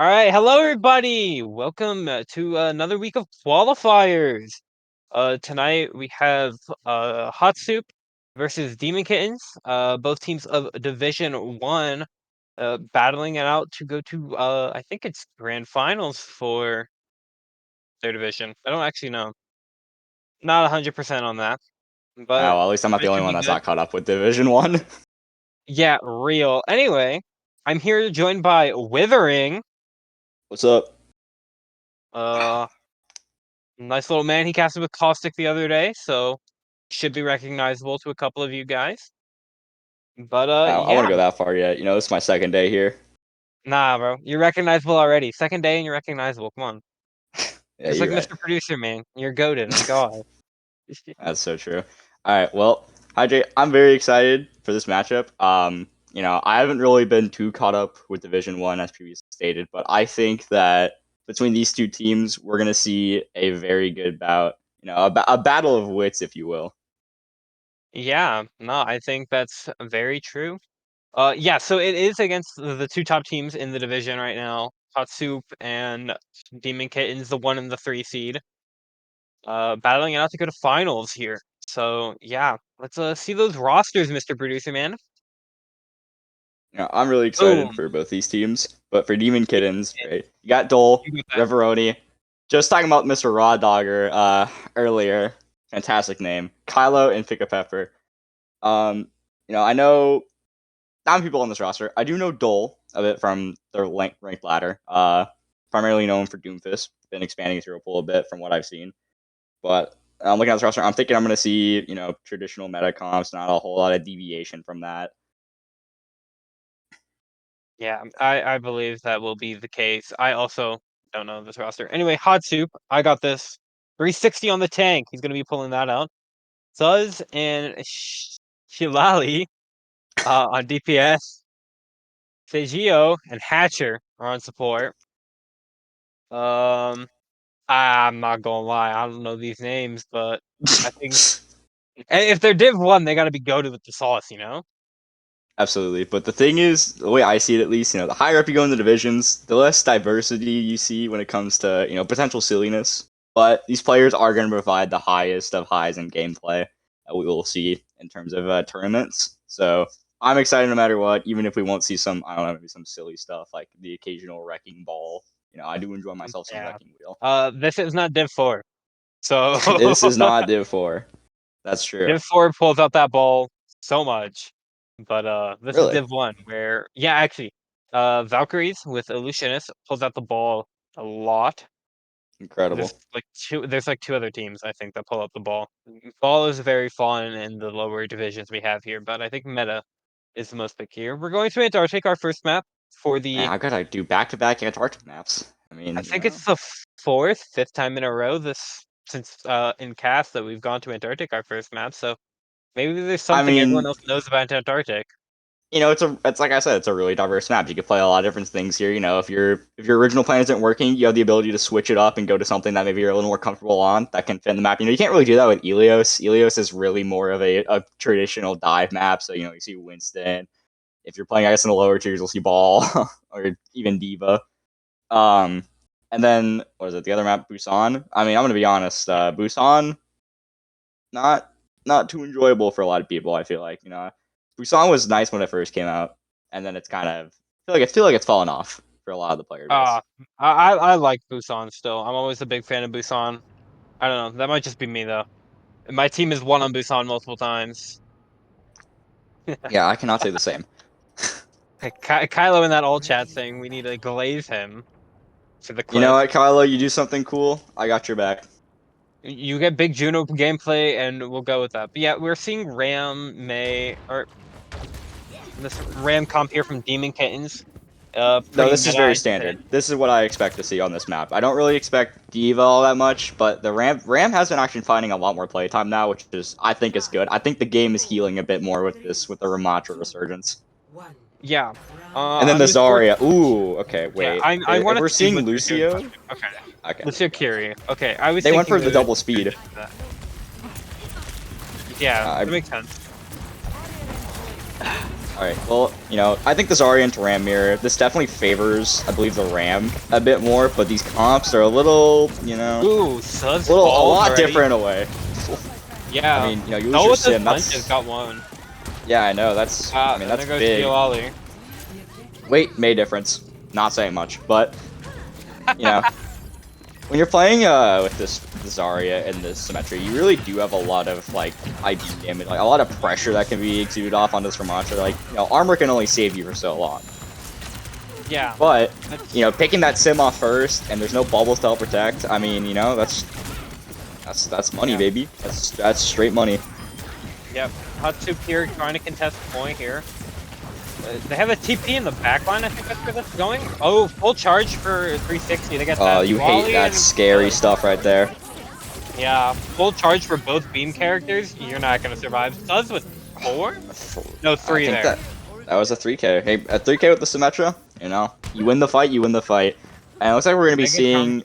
All right, hello everybody. Welcome to another week of qualifiers. Tonight we have HOTSOUP versus Demon Kittens. Both teams of Division 1 battling it out to go to I think it's grand finals for their division. I don't actually know. Not 100% on that, Oh, but well, at least I'm not it the only should one be that's good. not caught up with Division 1. Yeah, real. Anyway, I'm here joined by Withering. What's up? Uh Nice little man. He casted with Caustic the other day, so should be recognizable to a couple of you guys. But I want yeah. to go that far yet. You know, this is my second day here. Nah, bro. You're recognizable already. Second day and you're recognizable. Come on. Yeah, Just like you're right. Mr. Producer, man. You're goated. My God. That's so true. All right, well, Hydrate, I'm very excited for this matchup. I haven't really been too caught up with Division 1 as previously stated, but I think that between these two teams, we're going to see a very good bout, a battle of wits, if you will. Yeah, no, I think that's very true. Yeah, so it is against the two top teams in the division right now. Hot Soup and Demon Kittens, the 1 and the 3 seed. Battling it out to go to finals here. So yeah, let's see those rosters, Mr. Producer, man. I'm really excited Boom. for both these teams, but for Demon Yeah, Kittens, right? You got Dole, you got that. Reveroni. Just talking about Mr. Raw Dogger earlier. Fantastic name. Kylo and Pika Pepper. I know not many people on this roster. I do know Dole a bit from their ranked ladder. Primarily known for Doomfist. Been expanding his hero pool a bit from what I've seen. But I'm looking at this roster. I'm thinking I'm going to see, traditional meta comps, not a whole lot of deviation from that. Yeah, I believe that will be the case. I also don't know this roster. Anyway, Hot Soup, I got this. 360 on the tank. He's gonna be pulling that out. Zuz and Shilali on DPS. Seijio and Hatcher are on support. I'm not gonna lie, I don't know these names, but I think if they're Div 1, they gotta be goated with the sauce, you know? Absolutely. But the thing is, the way I see it at least, the higher up you go in the divisions, the less diversity you see when it comes to, potential silliness. But these players are going to provide the highest of highs in gameplay that we will see in terms of tournaments. So I'm excited no matter what, even if we won't see some, I don't know, maybe some silly stuff like the occasional wrecking ball. I do enjoy myself some Yeah. wrecking wheel. This is not Div 4. So This is not Div 4. That's true. Div 4 pulls out that ball so much. But this is Really? Div 1 where yeah, actually, Valkyries with Illusionist pulls out the ball a lot. Incredible. There's like two other teams I think that pull up the ball. Ball is very fun in the lower divisions we have here, but I think meta is the most pick here. We're going to Antarctic, our first map for Man, the I gotta do back-to-back Antarctic maps. I I mean, think it's the fifth time in a row this since in cast that we've gone to Antarctic, our first map. So maybe there's I something everyone mean, else knows about Antarctic. it's like I said, it's a really diverse map. You can play a lot of different things here. If your original plan isn't working, you have the ability to switch it up and go to something that maybe you're a little more comfortable on that can fit in the map. You can't really do that with Ilios. Ilios is really more of a traditional dive map. So you see Winston. If you're playing, I guess in the lower tiers, you'll see Ball or even Diva. Um, and then what is it? The other map, Busan. I mean, I'm gonna be honest. Busan, not not too enjoyable for a lot of people. I feel like Busan was nice when it first came out, and then it's kind of I feel like it's fallen off for a lot of the player base. Uh I like Busan still. I'm always a big fan of Busan. I don't know. That might just be me though. My team has won on Busan multiple times. Yeah, I cannot say the same. Kylo in that old chat saying we need to glaze him for the You know clip. what, Kylo? You do something cool. I got your back. You get big Juno gameplay, and we'll go with that. But yeah, we're seeing Ram May or this Ram comp here from Demon Kittens. No, Pretty this is meta, very I'd say. standard. This is what I expect to see on this map. I don't really expect Diva all that much, but the Ram has been actually finding a lot more playtime now, which is I think is good. I think the game is healing a bit more with the Ramatra resurgence. Yeah. And then I'm the looking forward. Zarya. Ooh, okay, Yeah, wait. I If wanted we're to see seeing what they're doing. Lucio, Okay, okay. Lucio Curie. Okay, I was They went thinking for the double speed. Yeah, I, that makes sense. Alright, well, you know, I think the Zarya into Ram mirror, this definitely favors, I believe, the Ram a bit more, but these comps are a little, you know, Ooh, Suz a falls lot already. different away. Yeah. I mean, you know, you lose your sim, that's... got one. Yeah, I know, that's, I mean, that's big. Wait, May difference. Not saying much, but, you know, when you're playing with this Zarya and this Symmetry, you really do have a lot of, like, IB damage, like, a lot of pressure that can be exuded off onto this Ramattra. Like, you know, armor can only save you for so long. Yeah. But, you know, picking that sim off first, and there's no bubbles to help protect, I mean, you know, that's money, baby. That's straight money. Yep. HOTSOUP here trying to contest the point here. They have a TP in the backline, I think that's where that's going. Oh, full charge for 360 to get that. Oh, you hate that scary stuff right there. Yeah, full charge for both beam characters. You're not going to survive. Suz with 4? No, 3 there. That was a 3K. Hey, a 3K with the Symmetra, you know, you win the fight, you win the fight. And it looks like we're going to be seeing,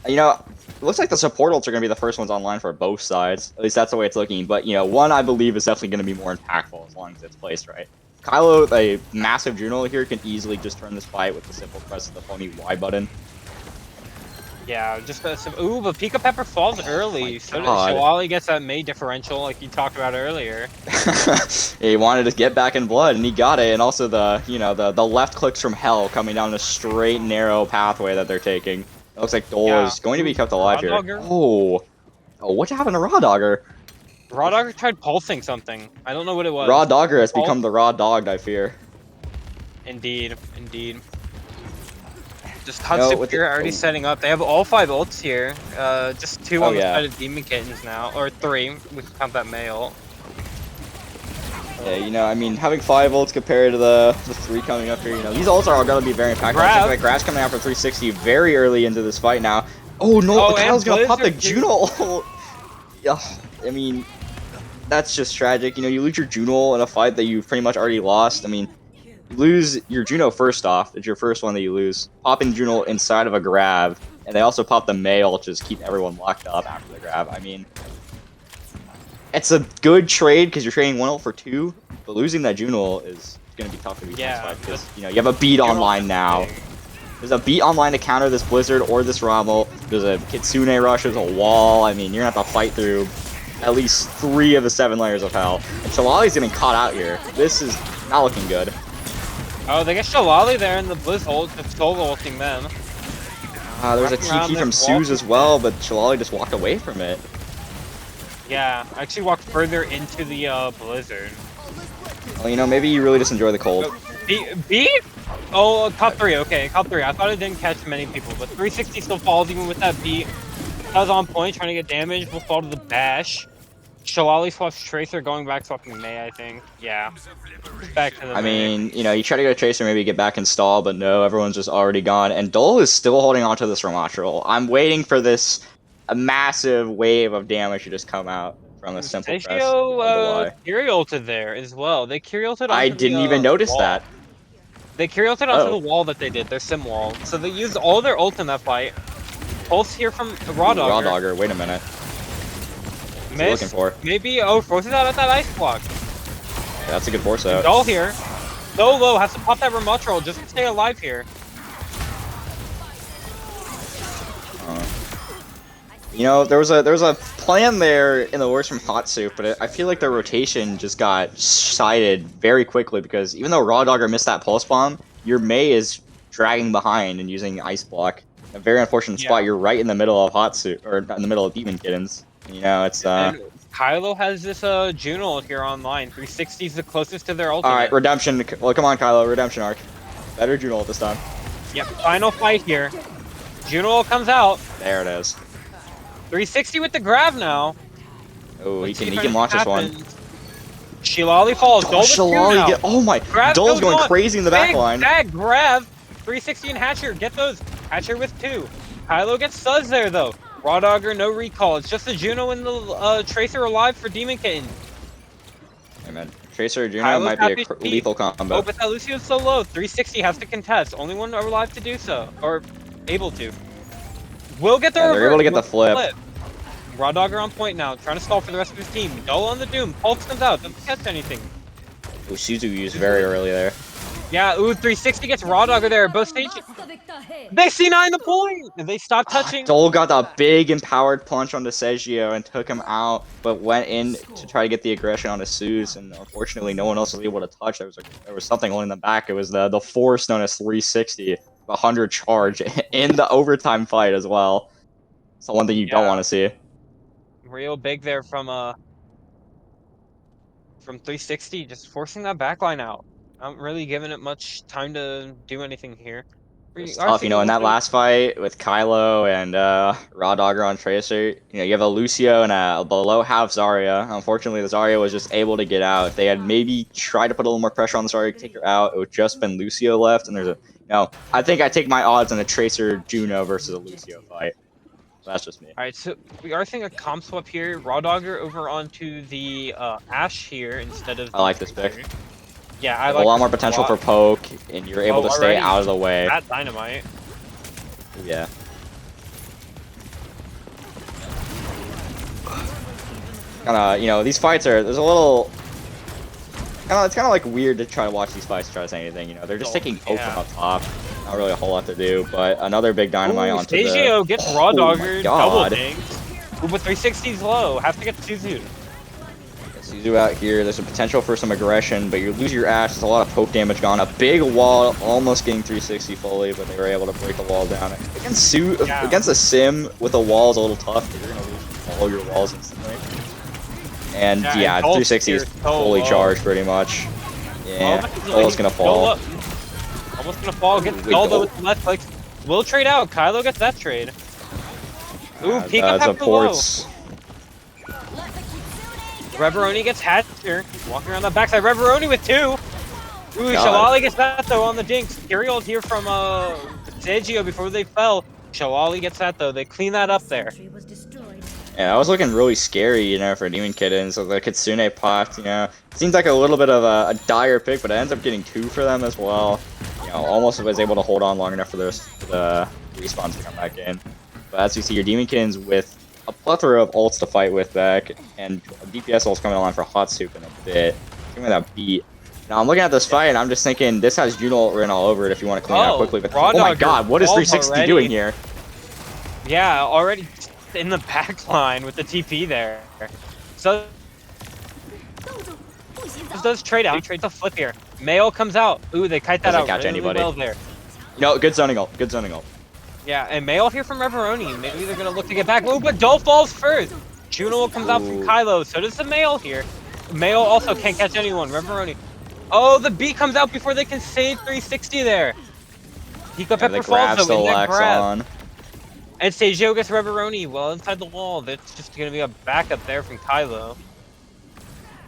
you know, it looks like the support ults are going to be the first ones online for both sides. At least that's the way it's looking. But, you know, one I believe is definitely going to be more impactful as long as it's placed right. Kylo, a massive Juno here, can easily just turn this fight with the simple press of the phony Y button. Yeah, just ooh, but Pika Pepper falls early. So Shillelagh gets that May differential like you talked about earlier. He wanted to get back in blood, and he got it. And also the, you know, the left clicks from hell coming down a straight, narrow pathway that they're taking. It looks like Dole is going to be kept alive here. Oh, what happened to Raw Dogger? Raw Dogger tried pulsing something. I don't know what it was. Raw Dogger has become the Raw Dogged, I fear. Indeed, indeed. Just HOTSOUP here already setting up. They have all 5 ults here. Just 2 on the side of Demon Kittens now. Or 3, we can count that male. Yeah, you know, I mean, having 5 ults compared to the 3 coming up here, you know, these ults are all going to be very impactful. I think like Grab's coming out for 360 very early into this fight now. Oh no, Kyle's going to pop the Juno ult. Yeah, I mean, that's just tragic. You know, you lose your Juno in a fight that you've pretty much already lost. I mean, you lose your Juno first off. It's your first one that you lose. Popping Juno inside of a grab, and they also pop the Mail to just keep everyone locked up after the grab. I mean, it's a good trade because you're trading 1 ult for 2, but losing that Juno is going to be tough to be satisfied because, you know, you have a beat online now. There's a beat online to counter this Blizzard or this Rommel. There's a Kitsune rush, there's a wall. I mean, you're going to have to fight through at least 3 of the 7 layers of hell. And Shillelagh's getting caught out here. This is not looking good. Oh, they get Shillelagh there in the Blizz ult, just solo ulting them. There was a TP from Suze as well, but Shillelagh just walked away from it. Yeah, I actually walked further into the Blizzard. Well, you know, maybe you really just enjoy the cold. B? Oh, top 3, okay, top 3. I thought it didn't catch many people, but 360 still falls even with that beat. I was on point, trying to get damage, will fall to the bash. Shillelagh swaps Tracer, going back swapping May, I think. Yeah. Back to the mean, you know, you try to get a Tracer, maybe get back installed, but no, everyone's just already gone. And Dole is still holding on to this Ramattra. I'm waiting for this a massive wave of damage to just come out from a simple press. Curie ulted there as well. They Curie ulted onto I didn't even notice that. They Curie ulted onto the wall that they did, their sim wall. So they used all their ult in that fight. Pulse here from Raw Dogger. Raw Dogger, wait a minute. Miss, looking for? Maybe, forces out at that ice block. Yeah, that's a good force out. Dull here. So low, has to pop that Ramattra just to stay alive here. You know, there was a plan there in the works from HOTSOUP, but I feel like the rotation just got sided very quickly because even though Raw Dogger missed that pulse bomb, your May is dragging behind and using ice block. A very unfortunate spot. You're right in the middle of HOTSOUP, or in the middle of Demon Kittens. You know, it's And Kylo has this Juno here online. 360 is the closest to their ultimate. All right, redemption. Well, come on, Kylo, redemption arc. Better Juno this time. Yep, final fight here. Juno comes out. There it is. 360 with the grab now. Oh, he can launch this one. Shillelagh falls. Oh my! Dole's going crazy in the back line. Bag grab. 360 and Hatcher get those. Hatcher with 2. Kylo gets Suz there though. Raw Dogger, no recall. It's just the Juno and the Tracer alive for Demon Kitten. Hey man, Tracer Juno might be a lethal combo. Oh, but that Lucio's so low. 360 has to contest. Only one alive to do so, or able to. Will get the reverse. They're able to get the flip. Raw Dogger on point now, trying to stall for the rest of his team. Dull on the Doom. Pulse comes out, doesn't catch anything. Ooh, Suzu used very early there. Yeah, ooh, 360 gets Raw Dogger there. Both stages. They C9 the point! And they stop touching. Dole got the big empowered punch onto Sergio and took him out, but went in to try to get the aggression onto Suze, and unfortunately no one else was able to touch. There was something holding them back. It was the force known as 360, 100 charge in the overtime fight as well. It's the one thing you don't want to see. Real big there from 360, just forcing that backline out. Not really giving it much time to do anything here. It's tough, you know, in that last fight with Kylo and Raw Dogger on Tracer, you know, you have a Lucio and a below half Zarya. Unfortunately, the Zarya was just able to get out. If they had maybe tried to put a little more pressure on the Zarya to take her out, it would just been Lucio left. And there's a, I think I take my odds on a Tracer Juno versus a Lucio fight. That's just me. All right, so we are seeing a comp swap here. Raw Dogger over onto the Ashe here instead of. I like this pick. Yeah, I like a lot more potential for poke, and you're able to stay out of the way. That dynamite. Yeah. Kinda, you know, these fights are, there's a little, it's kind of like weird to try to watch these fights and try to say anything, you know, they're just taking poke from up top. Not really a whole lot to do, but another big dynamite onto the... Sergio gets Raw Dogger, double dings. With 360's low, have to get Suzu. Suzu out here, there's a potential for some aggression, but you lose your Ashe, there's a lot of poke damage gone. A big wall, almost getting 360 fully, but they were able to break the wall down. Against a sim with a wall is a little tough, because you're going to lose all your walls instantly. And yeah 360 is fully charged pretty much. Yeah, Dole's going to fall. Almost going to fall, gets Dole with the left click. Will trade out, Kylo gets that trade. Ooh, peek up after low. Reveroni gets Hatcher, walking around the backside. Reveroni with 2. Ooh, Shalali gets that though on the Jinx. Kyriel here from Sergio before they fell. Shalali gets that though. They clean that up there. Yeah, that was looking really scary, you know, for Demon Kittens. So the Kitsune popped, you know. Seems like a little bit of a dire pick, but it ends up getting 2 for them as well. You know, almost was able to hold on long enough for the respawns to come back in. But as you see, your Demon Kittens with a plethora of ults to fight with back, and DPS ults coming online for HOTSOUP in a bit. Give me that beat. Now I'm looking at this fight, and I'm just thinking this has Juno ult written all over it if you want to clean it out quickly. But oh my god, what is 360 doing here? Yeah, already in the back line with the TP there. So this does trade out. He trades a flip here. Mayo comes out. Ooh, they kite that out really well there. No, good zoning ult. Good zoning ult. Yeah, and Mail here from Reveroni. Maybe they're gonna look to get back. Oh, but Dole falls first. Juno comes out from Kylo. So does the Mail here. Mail also can't catch anyone. Reveroni. Oh, the B comes out before they can save 360 there. Pika Pepper falls though in that grab. And Sergio gets Reveroni well inside the wall. That's just gonna be a backup there from Kylo.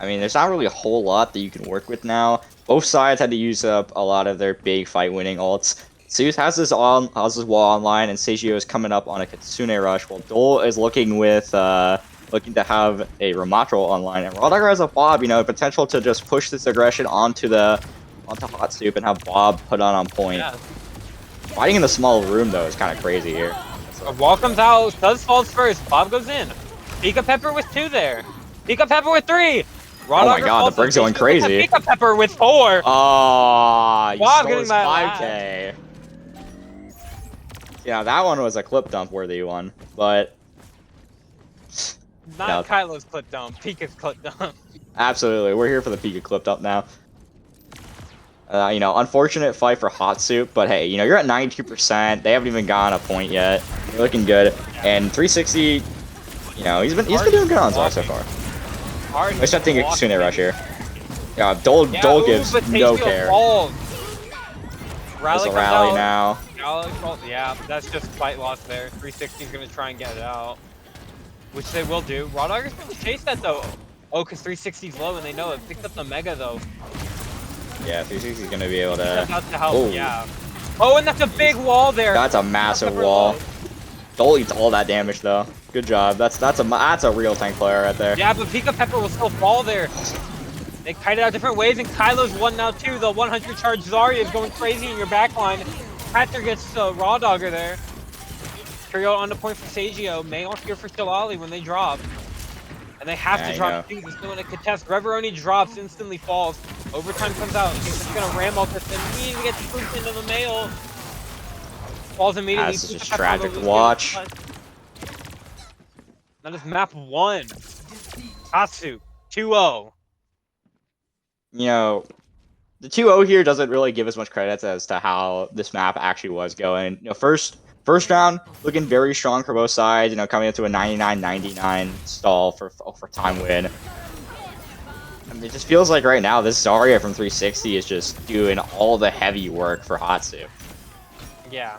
I mean, there's not really a whole lot that you can work with now. Both sides had to use up a lot of their big fight-winning ults. Zeus has this wall online, and Sergio is coming up on a Kitsune rush, while Dole is looking to have a Ramatro online, and Raw Dogger has a Bob, you know, potential to just push this aggression onto HOTSOUP and have Bob put on point. Yeah. Fighting in the small room though is kind of crazy here. So. Wall comes out, Suz falls first, Bob goes in. Pika Pepper with 2 there. Pika Pepper with 3. Raw oh my god, the Brig's going crazy. Pika Pepper with 4. Oh, Bob getting that 5K. Yeah, that one was a clip dump worthy one, but not Kylo's clip dump, Pika's clip dump. Absolutely, we're here for the Pika clip dump now. You know, unfortunate fight for HOTSOUP, but hey, you know, you're at 92%. They haven't even gotten a point yet. You're looking good, and 360. You know, he's been doing good on Zar so far. Let's not think Kitsune rush here. Yeah, Dole gives no care. There's a rally now. Yeah, that's just fight loss there. 360's gonna try and get it out, which they will do. Raw Dogger's gonna chase that though. Oh, because 360's low and they know it. Picked up the Mega though. Yeah, 360's gonna be able to. About to help. Yeah. Oh, and that's a big wall there. That's a massive wall. Dole eats all that damage though. Good job. That's a real tank player right there. Yeah, but Pika Pepper will still fall there. They kite it out different ways, and Kylo's one now too. The 100 charge Zarya is going crazy in your backline. Hatcher gets Raw Dogger there. Kyriel on the point for Sergio. Mayon here for Shalali when they drop. And they have to drop. He's doing a contest. Reveroni drops, instantly falls. Overtime comes out. He's just gonna ram up this and he gets spooked into the mail. Falls Ah, immediately. this is just Puts on the tragic to Lucio. watch. That is map 1. Atsu 2-0. You know, the 2-0 here doesn't really give as much credit as to how this map actually was going. You know, first round looking very strong for both sides. You know, coming into a 99-99 stall for time win. I mean, it just feels like right now this Zarya from 360 is just doing all the heavy work for HOTSOUP. Yeah.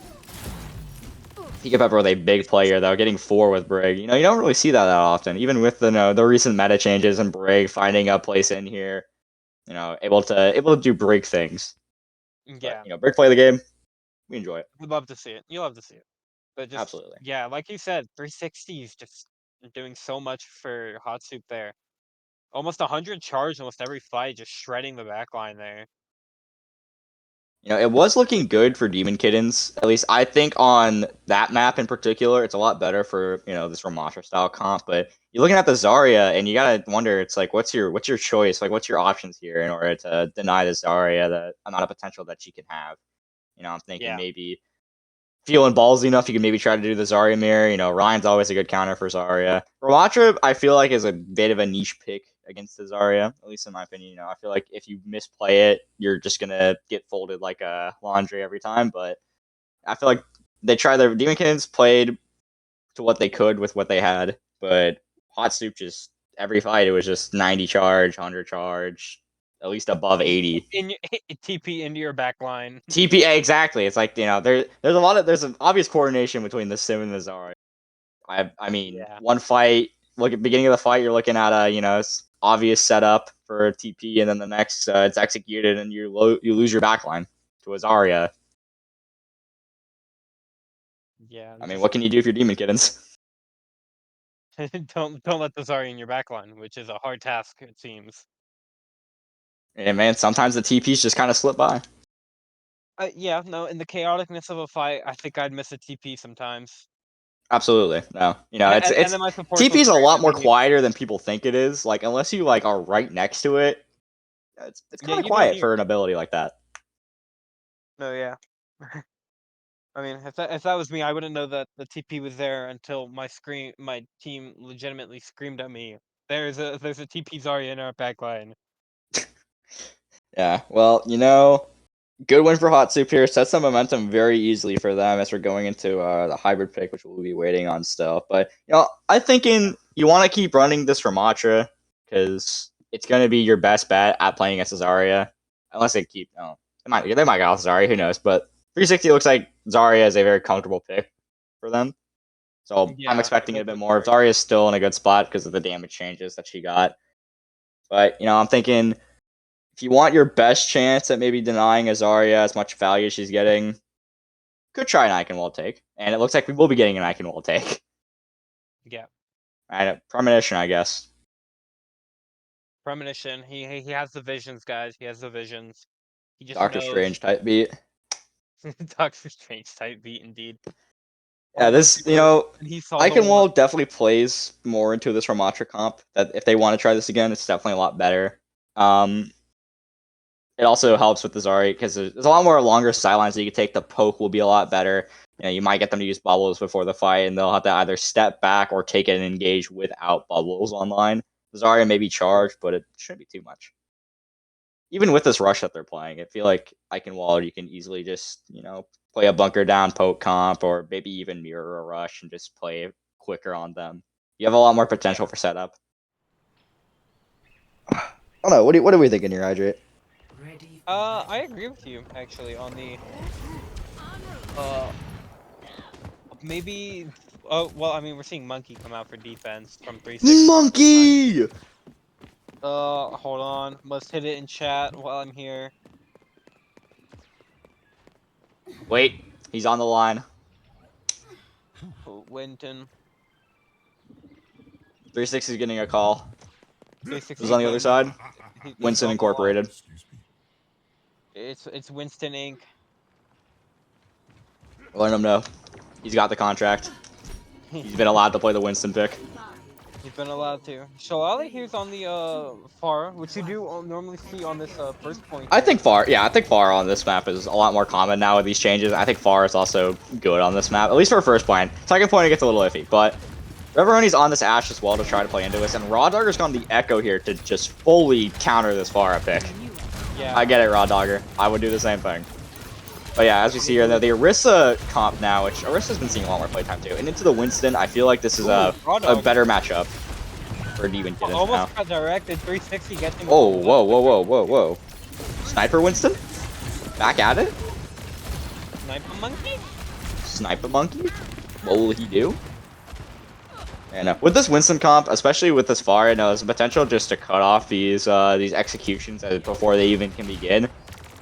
Pika Pepper with a big player though, getting 4 with Brig. You know, you don't really see that often, even with the recent meta changes and Brig finding a place in here. You know, able to do Brig things. But Yeah. you know, Brig play the game. We enjoy it. Would love to see it. You love to see it. But just, Absolutely. yeah, like you said, 360 is just doing so much for Hot Soup there. Almost 100 charge almost every fight, just shredding the backline there. You know, it was looking good for Demon Kittens. At least I think on that map in particular, it's a lot better for, you know, this Ramatra style comp. But you're looking at the Zarya and you gotta wonder, it's like, what's your choice? Like, what's your options here in order to deny the Zarya the amount of potential that she can have? You know, I'm thinking Yeah. maybe feeling ballsy enough, you can maybe try to do the Zarya mirror. You know, Ryan's always a good counter for Zarya. Ramatra, I feel like, is a bit of a niche pick against the Zarya, at least in my opinion. You know, I feel like if you misplay it, you're just gonna get folded like a laundry every time. But I feel like they tried their Demon Kittens played to what they could with what they had, but Hot Soup just every fight it was just 90 charge, 100 charge, at least above 80. In your, TP into your backline. TPA exactly. It's like, you know, there's an obvious coordination between the Sim and the Zarya. I mean, Yeah. one fight, look at beginning of the fight, you're looking at a obvious setup for a TP, and then the next it's executed, and you lose your backline to a Zarya. Yeah. I mean, Just what can you do if you're Demon Kittens? don't let the Zarya in your backline, which is a hard task, it seems. And man, sometimes the TPs just kind of slip by. Yeah, no, in the chaoticness of a fight, I think I'd miss a TP sometimes. Absolutely, no. You know, And, it's and it's then my supports will TP is a scream lot at more me. quieter than people think it is. Like unless you like are right next to it, it's Yeah, kind of you don't quiet hear for it. an ability like that. No, yeah. I mean, if that was me, I wouldn't know that the TP was there until my team legitimately screamed at me. There's a TP Zarya in our backline. Yeah, well, you know, good win for Hot Soup here. Sets some momentum very easily for them as we're going into the hybrid pick, which we'll be waiting on still. But you know, I'm thinking you want to keep running this Ramatra because it's going to be your best bet at playing against Zarya, unless they keep. Oh, they might go off Zarya. Who knows? But 360 looks like Zarya is a very comfortable pick for them. So I'm Yeah, it expecting it a does bit look more. very. Zarya is still in a good spot because of the damage changes that she got. But you know, I'm thinking if you want your best chance at maybe denying Azaria as much value as she's getting, could try an Icon Wall take. And it looks like we will be getting an Icon Wall take. Yeah, And Premonition, I guess. premonition. He has the visions, guys. He has the visions. He just Doctor knows. Strange type beat. Doctor Strange type beat indeed. Yeah, All those this, heroes, and he saw the Icon one. Wall definitely plays more into this Ramatra comp. That if they want to try this again, it's definitely a lot better. Um, it also helps with the Zarya because there's a lot more longer sidelines that you can take. The poke will be a lot better. You know, you might get them to use bubbles before the fight, and they'll have to either step back or take it and engage without bubbles online. Zarya may be charged, but it shouldn't be too much. Even with this rush that they're playing, I feel like Icon Wall, you can easily just, play a bunker down poke comp or maybe even mirror a rush and just play quicker on them. You have a lot more Yeah. potential for setup. I don't know. What are we thinking here, Hydrate? I agree with you actually on the uh maybe. Oh well, I mean we're seeing Monkey come out for defense from 360 this time. Monkey! Hold on. Must hit it in chat while I'm here. Wait, he's on the line. Oh, Winton. 360 is getting a call. Who's 360 on the other getting. side? He's Winston on the line. Incorporated. It's Winston Inc. We'll let him know. He's got the contract. He's been allowed to play the Winston pick. He's been allowed to. Shalali here's on the far, which you do normally see on this first point. I think far, yeah, I think far on this map is a lot more common now with these changes. I think far is also good on this map, at least for first point. Second point, it gets a little iffy, but Reveroni's on this Ashe as well to try to play into this, and Raw Dogger's gone the Echo here to just fully counter this Pharah pick. Yeah. I get it, Raw Dogger. I would do the same thing. But yeah, as we see here, the Orisa comp now, which Orisa's been seeing a lot more playtime too, and into the Winston, I feel like this is a better matchup for Demon Kittens now. Almost got directed, 360 gets him. Oh, whoa, whoa, whoa, whoa, whoa. Sniper Winston? Back at it? Sniper Monkey? Sniper Monkey? What will he do? And with this Winston comp, especially with this far, there's a potential just to cut off these executions before they even can begin.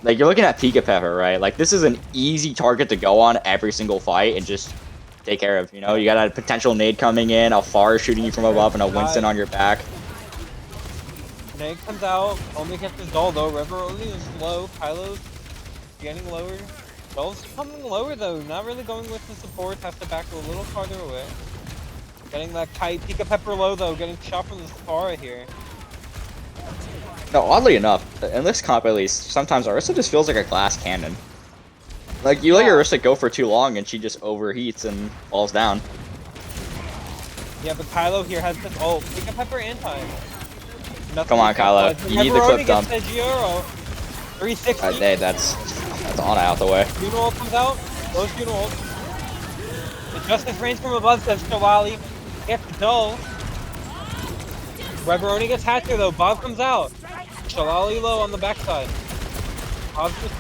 Like, you're looking at Pika Pepper, right? Like, this is an easy target to go on every single fight and just take care of, you know? You got a potential nade coming in, a far shooting you from above, and a Winston on your back. Nade comes out, only gets his doll though. River only is low, Kylo's getting lower. Doll's coming lower though, not really going with the support, has to back a little farther away. Getting that kite, Pika Pepper low though, getting shot from the Safari here. No, oddly enough, in this comp at least, sometimes Orisa just feels like a glass cannon. Like, you let your Orisa go for too long and she just overheats and falls down. Yeah, but Kylo here has this ult. Pika Pepper anti. Come on, Kylo. You need the clip dump. 360. That's on out the way. Juno ult comes out. Goes Juno ult. The Justice range from above says Shawali. Gets the dull. Reveroni gets Hatcher though. Bob comes out. Shalali low on the backside.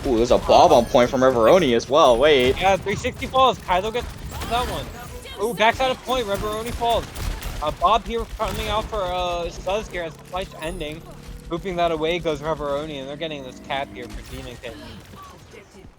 Ooh, there's a Bob on point from Reveroni as well. Wait. Yeah, 360 falls. Kylo gets that one. Ooh, backside of point. Reveroni falls. Bob here coming out for Suz here as the fight's ending. Hooping that away goes Reveroni, and they're getting this cap here for Demon Kittens.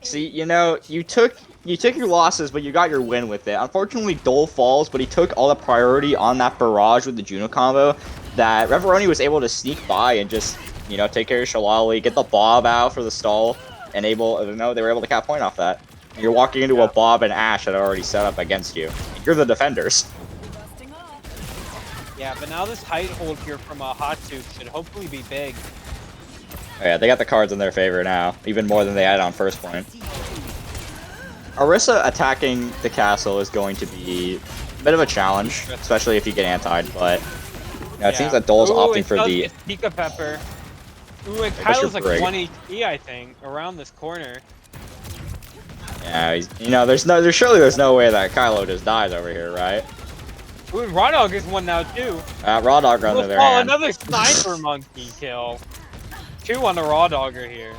See, you know, you took your losses, but you got your win with it. Unfortunately, Dole falls, but he took all the priority on that barrage with the Juno combo that Reveroni was able to sneak by and just, you know, take care of Shalali, get the Bob out for the stall, and they were able to cap point off that. And you're walking into a Bob and Ashe that are already set up against you. You're the defenders. Yeah, but now this height hold here from HOTSOUP should hopefully be big. Oh, yeah, they got the cards in their favor now, even more than they had on first point. Orisa attacking the castle is going to be a bit of a challenge, especially if you get antied, but you know, it seems that Dole's opting for the Pika Pepper. Ooh, and Kylo's like 1 HP, I think, around this corner. Yeah, you know, there's no way that Kylo just dies over here, right? Ooh, Raw Dog is one now too. Raw Dogger on the other hand. Another Sniper Monkey kill. 2 on the Raw Dogger here.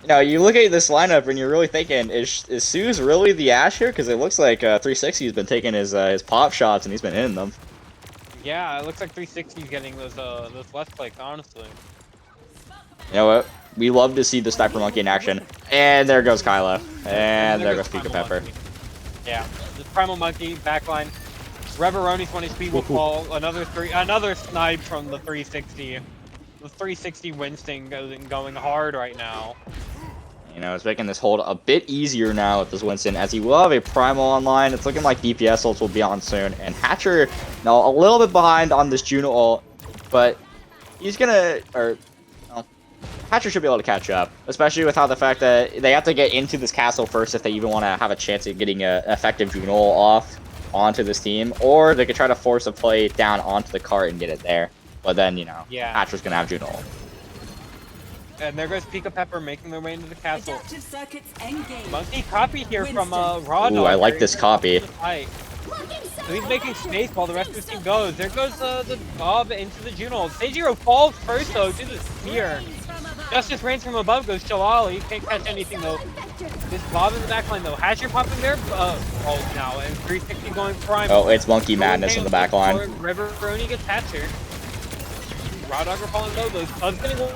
You know, you look at this lineup and you're really thinking, is Suze really the Ashe here? Because it looks like 360's been taking his pop shots and he's been hitting them. Yeah, it looks like 360's getting those left clicks, honestly. You know what? We love to see the Sniper Monkey in action. And there goes Kylo. And there goes Pika Pepper. Monkey. Yeah, this Primal Monkey, backline. Reveroni's 1 HP will fall. Another snipe from the 360. The 360 Winston going hard right now. You know, it's making this hold a bit easier now with this Winston, as he will have a Primal online. It's looking like DPS ults will be on soon. And Hatcher, now a little bit behind on this Juno ult, but he's gonna, Hatcher should be able to catch up, especially with how the fact that they have to get into this castle first if they even want to have a chance at getting an effective Juno ult off onto this team, or they could try to force a play down onto the cart and get it there. But then, you know, Hatcher's gonna have Juno ult. And there goes Pika Pepper making their way into the castle. Monkey copy here from Raw Dog. Ooh, I like this copy. So he's making space while the rest of the team goes. There goes the Bob into the Juno. Seijiro falls first though to the spear. Justice rains from above goes Shalali. Can't catch anything though. This Bob in the backline though. Hatcher popping their ult now, and 360 going prime. Oh, it's Monkey Madness in the backline. Reveroni gets Hatcher. Raw Dogger falling low though. Sun's gonna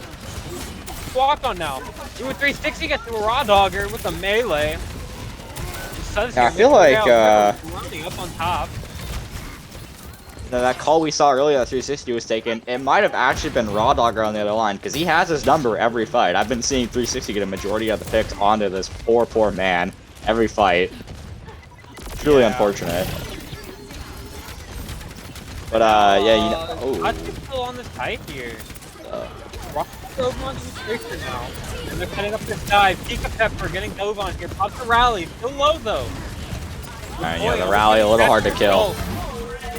walk on now. Do a 360 gets to a Raw Dogger with a melee. Yeah, I feel like running up on top. That call we saw earlier that 360 was taken, it might have actually been Raw Dogger on the other line, because he has his number every fight. I've been seeing 360 get a majority of the picks onto this poor man every fight. It's really unfortunate. But yeah, you know. HOTSOUP's still on this fight here. Rock over onto the breaker now. And they're setting up this dive. Pika Pepper getting dove on here. Pops the rally. Still low though. Alright, yeah, the rally a little hard to kill.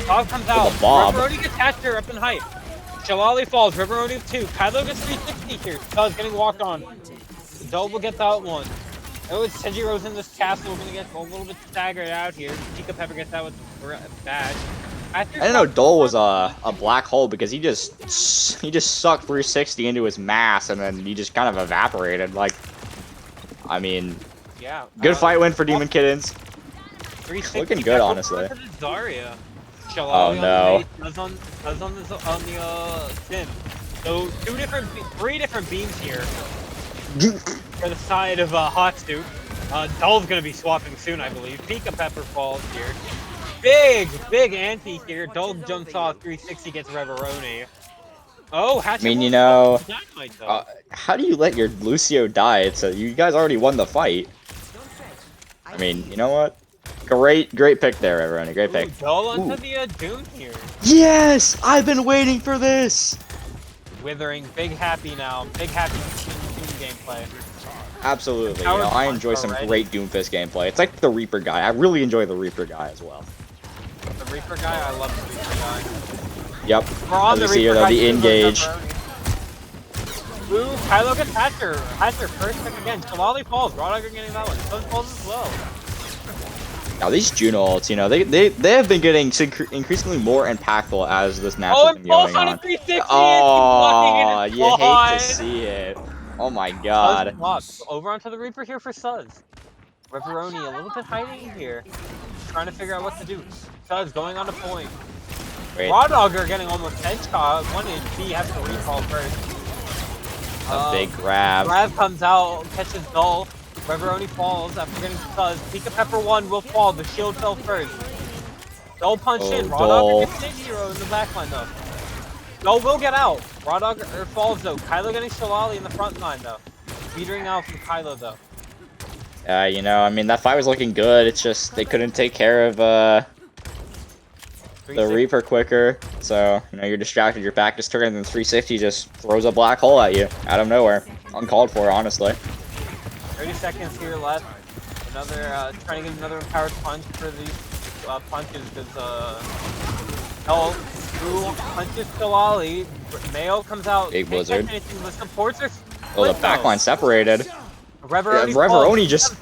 Bob comes out. The Bob. Riveroni gets Hatcher up in height. Shalali falls. Riveroni with 2. Kylo gets 360 here. Cuz getting walked on. Doe will get that one. Oh, it's Sejiro's in this castle. We're gonna get a little bit staggered out here. Pika Pepper gets that with the badge. I didn't know Dole was a black hole because he just sucked 360 into his mass and then he just kind of evaporated. Like, I mean, yeah, good fight win for Demon Kittens. Looking good, honestly. Zarya. Oh no. Does on the sim. So 3 different beams here for the side of HOTSOUP. Dull's gonna be swapping soon, I believe. Pika Pepper falls here. Big anti here. Dull jumps off 360, gets Riveroni. Oh, Hatchet. I mean, you know, how do you let your Lucio die? You guys already won the fight. I mean, you know what? Great pick there, Riveroni. Great pick. Dull onto the Doom here. Yes, I've been waiting for this. Withering, big happy now. Big happy Doom gameplay. Absolutely. You know, I enjoy some great Doomfist gameplay. It's like the Reaper guy. I really enjoy the Reaper guy as well. The Reaper guy? I love the Reaper guy. Yep. We're on as you see here, though, the engage. Ooh, Kylo gets Hatcher. Hatcher first pick again. Shalali falls. Rodogger getting that one. Sun falls as well. Now these Juno ults, you know, they have been getting increasingly more impactful as this match has been going on. 360 oh, you hate to see it. Oh my god. Over onto the Reaper here for Suz. Riveroni a little bit hiding here. Trying to figure out what to do. Suz going on to point. Rodogger getting almost headshot. 1 HP has to recall first. A big grab. Grab comes out, catches Dull. Riveroni falls after getting Suz. Pika Pepper 1 will fall. The shield fell first. Dull punched in. Rodogger gets Seijiro in the backline though. Dull will get out. Rodogger falls though. Kylo getting Shalali in the front line though. Petering out from Kylo though. You know, I mean, that fight was looking good. It's just they couldn't take care of the Reaper quicker. So, you know, you're distracted. Your back just turned and then 360 just throws a black hole at you out of nowhere. Uncalled for, honestly. 30 seconds here left. Another, trying to get another empowered punch for these punches because, punches Shalali. Mayo comes out. Big blizzard. The supports are oh, the backline separated. Riveroni just...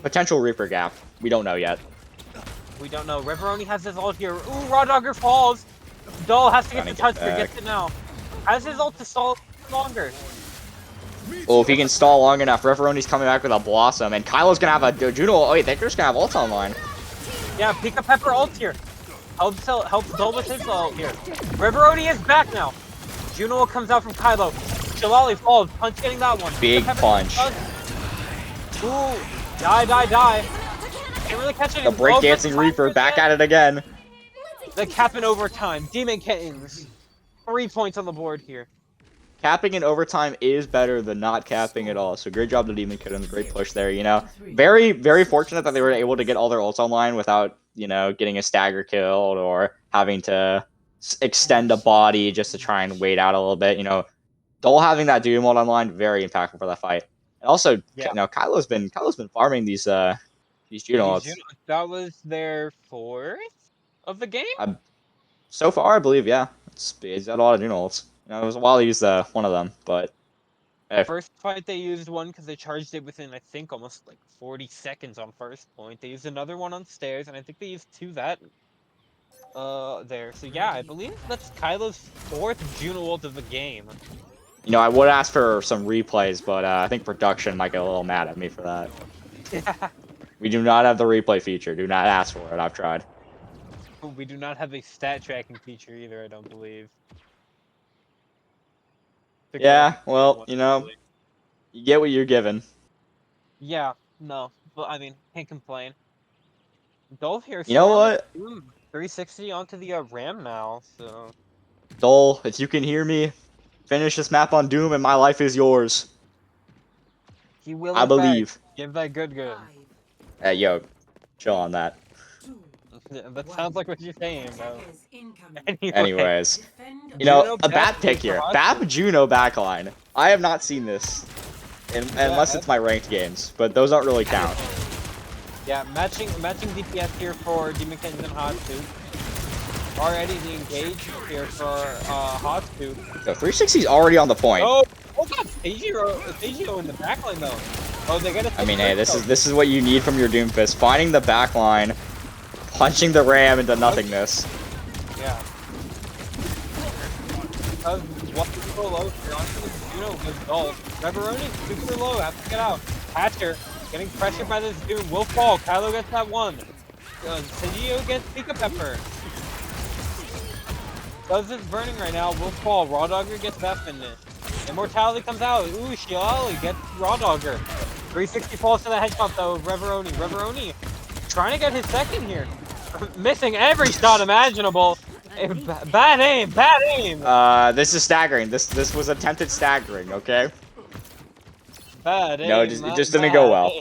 Potential Reaper gap. We don't know yet. We don't know. Riveroni has his ult here. Ooh, Rodogger falls. Dull has to get the touch here. Gets it now. Has his ult to stall longer. Oh, if he can stall long enough, Riveroni's coming back with a Blossom, and Kylo's gonna have a Juno. Oh, wait, they're just gonna have ult online. Yeah, Pika Pepper ult here. Helps Dull with his ult here. Riveroni is back now. Juno comes out from Kylo. Shalali falls. Punch getting that one. Big punch. Ooh, die. Can't really catch it. The breakdancing Reaper back at it again. The cap in overtime. Demon Kittens. 3 points on the board here. Capping in overtime is better than not capping at all. So great job to Demon Kittens. Great push there, you know. Very, very fortunate that they were able to get all their ults online without, you know, getting a stagger killed or having to extend a body just to try and wait out a little bit, you know. Dole having that Doom ult online, very impactful for that fight. And also, you know, Kylo's been farming these Juno ults. That was their 4th of the game? So far, I believe, yeah. He's got a lot of Juno ults. You know, it was a while he used one of them, but... First fight they used one because they charged it within, I think, almost like 40 seconds on first point. They used another one on stairs, and I think they used 2 there. So yeah, I believe that's Kylo's 4th Juno ult of the game. You know, I would ask for some replays, but I think production might get a little mad at me for that. Yeah. We do not have the replay feature. Do not ask for it. I've tried. We do not have a stat tracking feature either, I don't believe. Yeah, well, you know, you get what you're given. Yeah, no, but I mean, can't complain. Dole here. You know what? 360 onto the Ram now, so. Dole, if you can hear me, finish this map on Doom and my life is yours. He will. I believe. Give that good. Hey, yo, chill on that. Yeah, that sounds like what you're saying, though. Anyway, Anyways, Juno a back bad two pick for here. HOTSOUP. Bap Juno backline. I have not seen this, unless it's my ranked games, but those don't really count. Yeah, matching DPS here for Demon Kittens and HOTSOUP. Already the engage here for HOTSOUP. So 360's already on the point. Oh god, Seijiro in the backline though. Oh, they gotta. I mean, hey, this is what you need from your Doomfist. Finding the backline, punching the ram into nothingness. Yeah. What so low here onto the Juno goes dull. Reveroni super low, has to get out. Hatcher getting pressured by this Doom, will fall. Kylo gets that one. Seijiro gets Pika Pepper. Does is burning right now, will fall. Raw Dogger gets that finish. Immortality comes out. Ooh, Shiali gets Raw Dogger. 360 falls to the headshot though. Reveroni trying to get his second here. Missing every shot imaginable. Bad aim, bad aim. This is staggering. This was attempted staggering. Okay. Bad aim. No, it just didn't go well.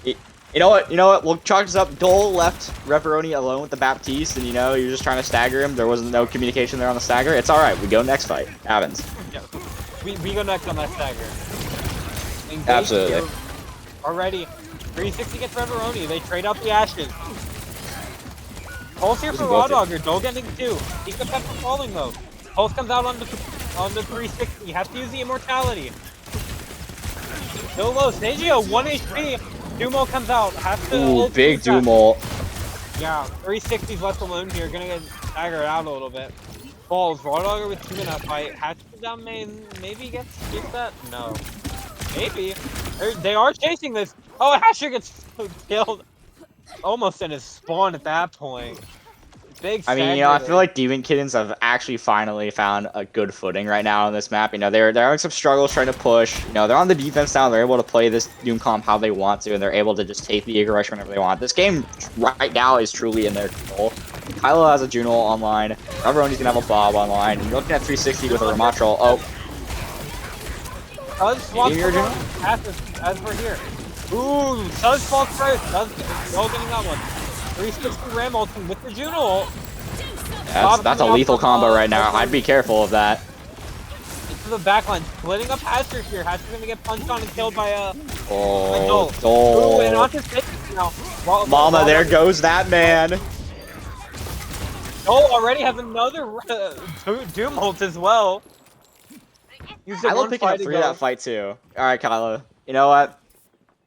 You know what? We'll chalk this up. Dole left Reveroni alone with the Baptiste, and you're just trying to stagger him. There wasn't no communication there on the stagger. It's all right. We go next fight. Happens. Yeah. We go next on that stagger. Engage Absolutely. here. Already, 360 gets Reveroni. They trade out the ashes. Pulse here for Raw Dogger. Dole getting 2. Pika Pepper falling though. Pulse comes out on the 360. Has to use the immortality. Still low. Seijiro 1 HP. Dumo comes out. Has to. Ooh, big Dumo. Yeah, 360's left alone here. Gonna get staggered out a little bit. Falls. Raw Dogger with 2 in that fight. Hatcher down main. Maybe gets that? No. Maybe. They are chasing this. Oh, Hatcher gets killed. Almost in his spawn at that point. Big. I mean, I feel like Demon Kittens have actually finally found a good footing right now on this map. They're having some struggles trying to push. They're on the defense now. They're able to play this Doom comp how they want to, and they're able to just take the Eager Rush whenever they want. This game right now is truly in their control. Kylo has a Juno online. Reveroni's gonna have a Bob online. And you're looking at 360 with a Ramatra. Oh. As we're here. Ooh, Suz falls first. Suz getting that one. 360 Ram ulting with the Juno ult. That's a lethal combo right now. I'd be careful of that. Into the backline, splitting up Hatcher here. Hatcher's gonna get punched on and killed by Dole. Ooh, and onto Six now. Mama, there goes that man. Dole already has another Doom ult as well. Kylo picking up 3 of that fight too. Alright, Kylo. You know what?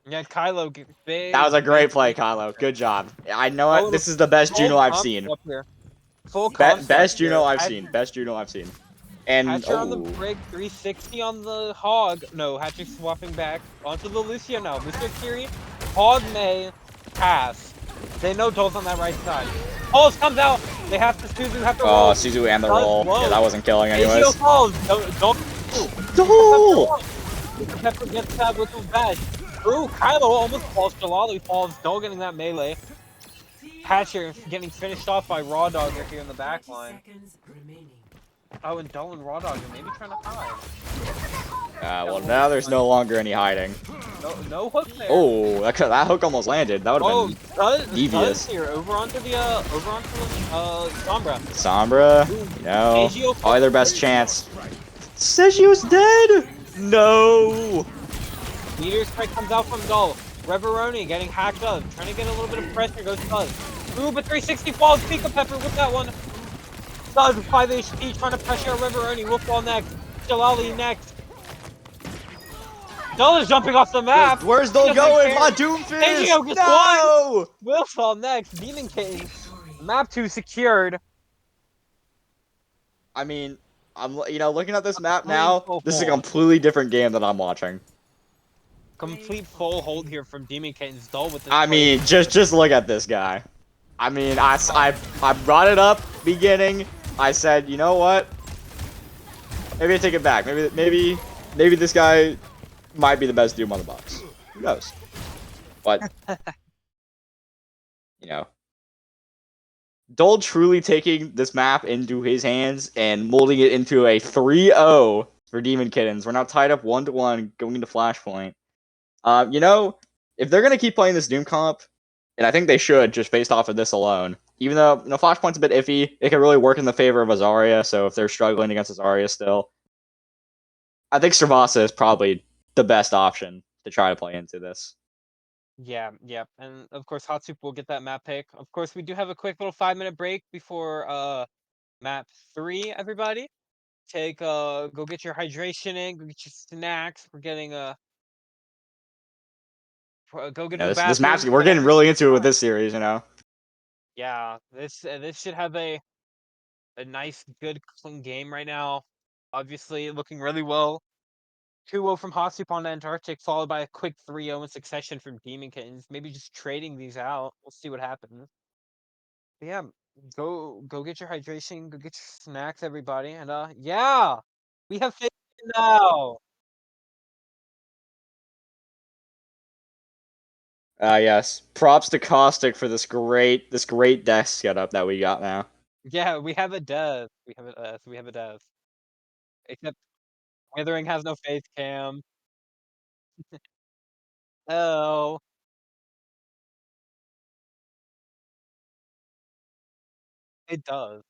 Yeah, Kylo, big. That was a great play, Kylo. Good job. I know it. This is the best Juno I've seen. Best Juno I've seen. Best Juno I've seen. And Hatcher on the brig, 360 on the Hog. No, Hatcher swapping back onto the Lucio now. Lucio Kiri, Hog may pass. They know Dole's on that right side. Pulse comes out. They have to. Suzu have to roll. Oh, Suzu and the roll. Yeah, that wasn't killing anyways. Lucio falls. Dole. Pepper gets that with the badge. Ooh, Kylo almost falls. Jalali falls. Dole getting that melee. Hatcher getting finished off by Raw Dogger here in the back line. Oh, and Dole and Raw Dogger maybe trying to hide. Well, now there's no longer any hiding. No hook there. Oh, that hook almost landed. That would have been devious. Here, over onto the Sombra. Sombra, probably their best chance. Seijio's dead. No. Meteor Strike comes out from Dole. Reveroni getting hacked up, trying to get a little bit of pressure, goes Suz. Ooh, but 360 falls, Pika Pepper with that one. Suz, 5 HP, trying to pressure Reveroni, will fall next. Jalali next. Dole is jumping off the map! Where's Dole going? My Doomfist! Seijiro gets one! Will fall next, Demon Kittens. Map 2 secured. I mean, I'm looking at this map now, this is a completely different game that I'm watching. Complete full hold here from Demon Kittens. Dole with this. I mean, just look at this guy. I mean, I brought it up beginning. I said, you know what? Maybe I take it back. Maybe this guy might be the best Doom on the box. Who knows? But Dole truly taking this map into his hands and molding it into a 3-0 for Demon Kittens. We're now tied up 1-1 going into Flashpoint. If they're gonna keep playing this Doom comp, and I think they should, just based off of this alone, Even though Flashpoint's a bit iffy, it can really work in the favor of Azaria. So if they're struggling against Azaria still, I think Servasa is probably the best option to try to play into this. Yeah, yeah, and of course HOTSOUP will get that map pick. Of course, we do have a quick little 5-minute break before map 3. Everybody, go get your hydration in, go get your snacks. We're getting go get to the This map's bathroom, we're get a getting nice really into it with shot. this series. Yeah, this should have a nice, good, clean game right now. Obviously, looking really well. 2-0 from HOTSOUP on the Antarctic, followed by a quick 3-0 in succession from Demon Kittens. Maybe just trading these out. We'll see what happens. But yeah, go get your hydration, go get your snacks, everybody, and yeah, we have faith now. Yes. Props to Caustic for this great desk setup that we got now. Yeah, we have a dev. We have a dev. Except Withering has no face cam. Oh, it does.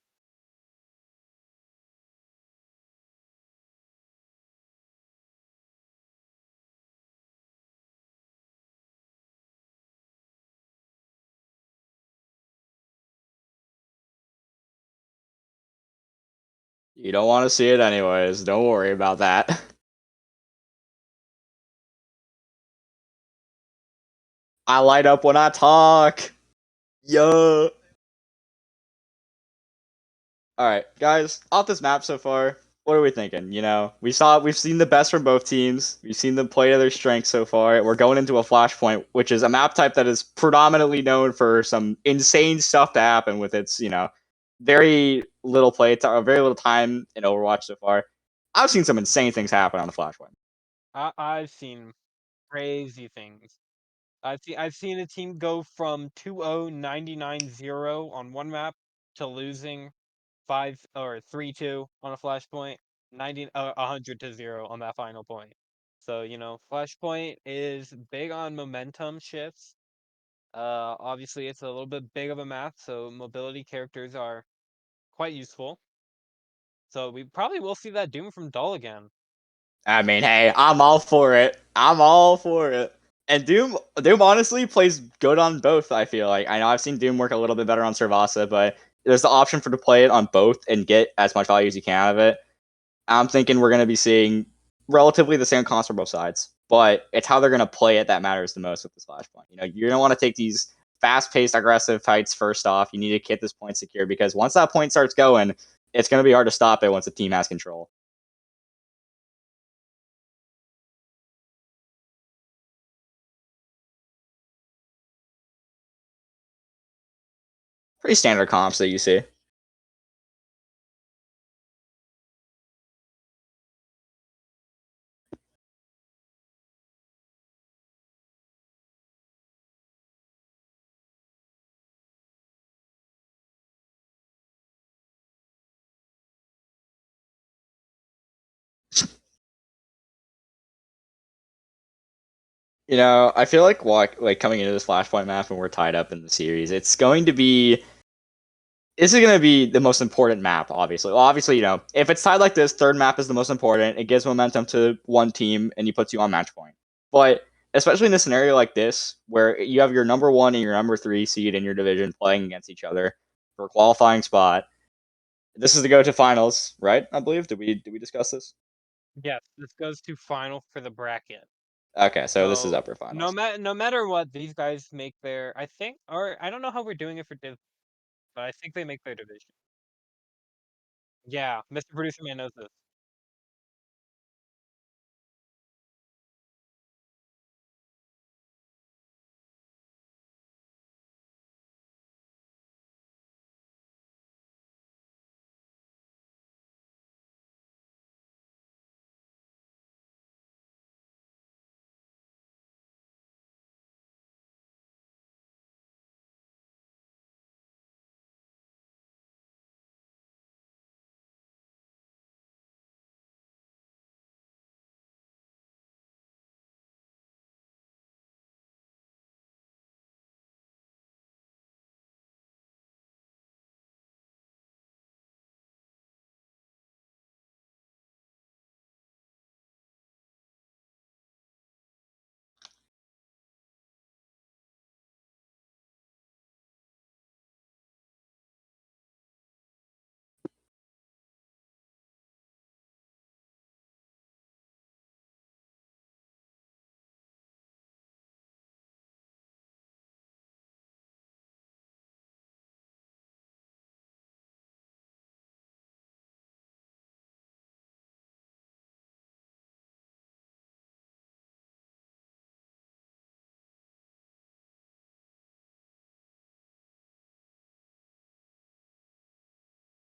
You don't want to see it anyways. Don't worry about that. I light up when I talk. Yo. All right, guys. Off this map so far, what are we thinking? We've seen the best from both teams. We've seen them play to their strengths so far. We're going into a Flashpoint, which is a map type that is predominantly known for some insane stuff to happen with its, very little play time, very little time in Overwatch so far. I've seen some insane things happen on the Flashpoint. I've seen crazy things. I've seen a team go from 2-0 99-0 on one map to losing 3-2 on a flashpoint, 100-0 on that final point. So, flashpoint is big on momentum shifts. Obviously it's a little bit big of a map, so mobility characters are quite useful. So we probably will see that Doom from Dull again. I mean, hey, I'm all for it. I'm all for it. And Doom honestly plays good on both. I feel like I know I've seen Doom work a little bit better on Servasa, but there's the option for to play it on both and get as much value as you can out of it. I'm thinking we're going to be seeing relatively the same cost for both sides, but it's how they're going to play it that matters the most with this Flashpoint. You don't want to take these fast-paced, aggressive fights first off. You need to get this point secure because once that point starts going, it's going to be hard to stop it once the team has control. Pretty standard comps that you see. I feel like coming into this Flashpoint map and we're tied up in the series, it's going to be this is going to be the most important map, obviously. Well, obviously, if it's tied like this, third map is the most important. It gives momentum to one team and he puts you on match point. But especially in a scenario like this, where you have your number one and your number three seed in your division playing against each other for a qualifying spot, this is to go to finals, right? I believe. Did we discuss this? Yes, this goes to final for the bracket. Okay, so this is So upper no finals. matter no matter what, these guys make their, I think, or I don't know how we're doing it for div, but I think they make their division. Yeah, Mr. Producer Man knows this.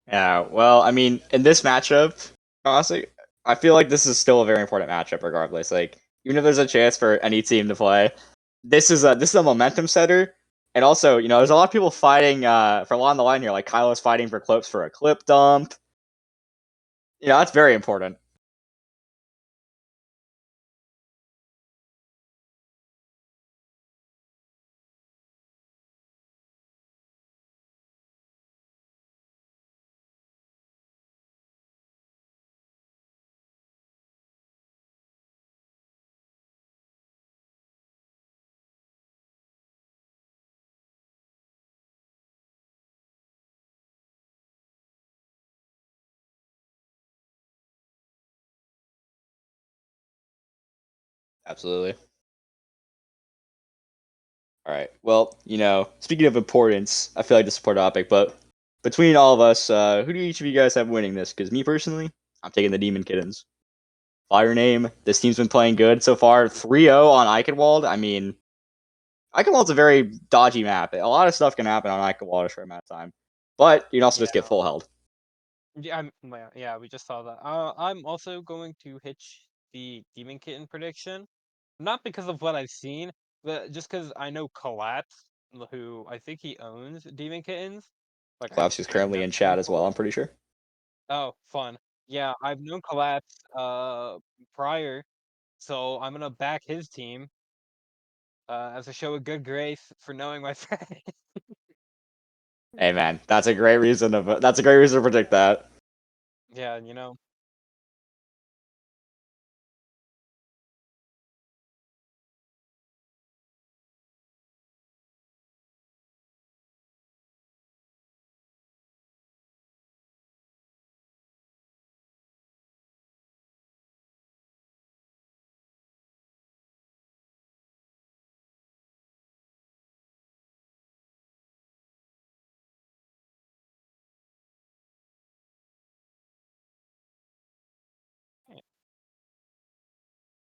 Yeah, well, I mean, in this matchup, honestly, I feel like this is still a very important matchup regardless. Like, even if there's a chance for any team to play, this is a momentum setter. And also, there's a lot of people fighting for along the line here, like Kylo's fighting for clips for a clip dump. That's very important. Absolutely. All right. Well, speaking of importance, I feel like this is poor topic, but between all of us, who do each of you guys have winning this? Because me personally, I'm taking the Demon Kittens. Fire name. This team's been playing good so far. 3-0 on Eichenwald. I mean, Eichenwald's a very dodgy map. A lot of stuff can happen on Eichenwald a short amount of time. But you can also just get Yeah. full held. Yeah, we just saw that. I'm also going to hitch the Demon Kitten prediction, not because of what I've seen, but just because I know Collapse, who I think he owns Demon Kittens. Like Collapse is I've currently never in seen chat him as well, play. I'm pretty sure. Oh, fun. Yeah, I've known Collapse prior, so I'm gonna back his team as a show of good grace for knowing my friend. Hey man, that's a great reason to predict that. Yeah,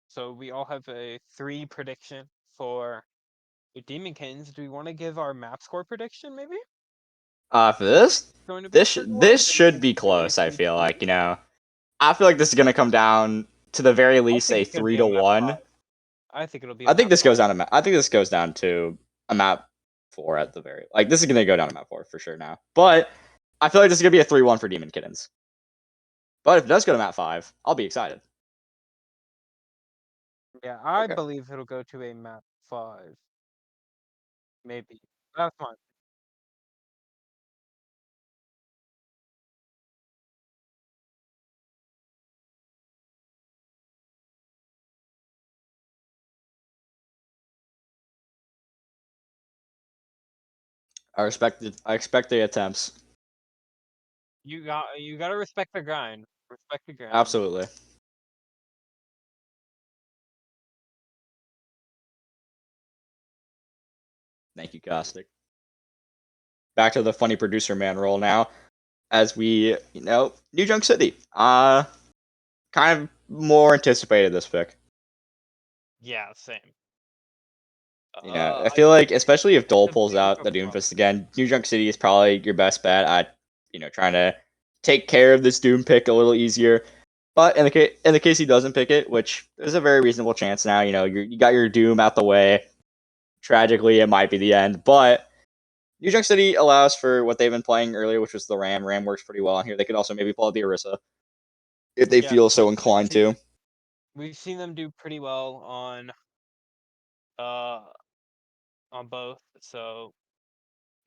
so we all have a 3 prediction for the Demon Kittens. Do we want to give our map score prediction, maybe? For this, Going to be a this certain one? this should be Do a close. I feel 3-2? like I feel like this is gonna come down to the very I least think a it's gonna three be a to map one. 5. I think it'll be a I think map this goes 5. down to I think this goes down to a map 4 at the very like this is gonna go down to map 4 for sure now. But I feel like this is gonna be a 3-1 for Demon Kittens. But if it does go to map 5, I'll be excited. Yeah, I Okay. believe it'll go to a map 5. Maybe. That's fine. I expect the attempts. You gotta respect the grind. Respect the grind. Absolutely. Thank you, Caustic. Back to the funny producer man role now. As we, New Junk City. Kind of more anticipated this pick. Yeah, same. I I feel think like, especially if it's Dole a pulls big out the upfront. Doomfist again, New Junk City is probably your best bet at, trying to take care of this Doom pick a little easier. But in the case he doesn't pick it, which there's a very reasonable chance now, you got your Doom out the way. Tragically, it might be the end, but New Junk City allows for what they've been playing earlier, which was the Ram. Ram works pretty well on here. They could also maybe pull out the Orisa if they Yeah, feel so we've inclined seen to. we've seen them do pretty well uh on both. So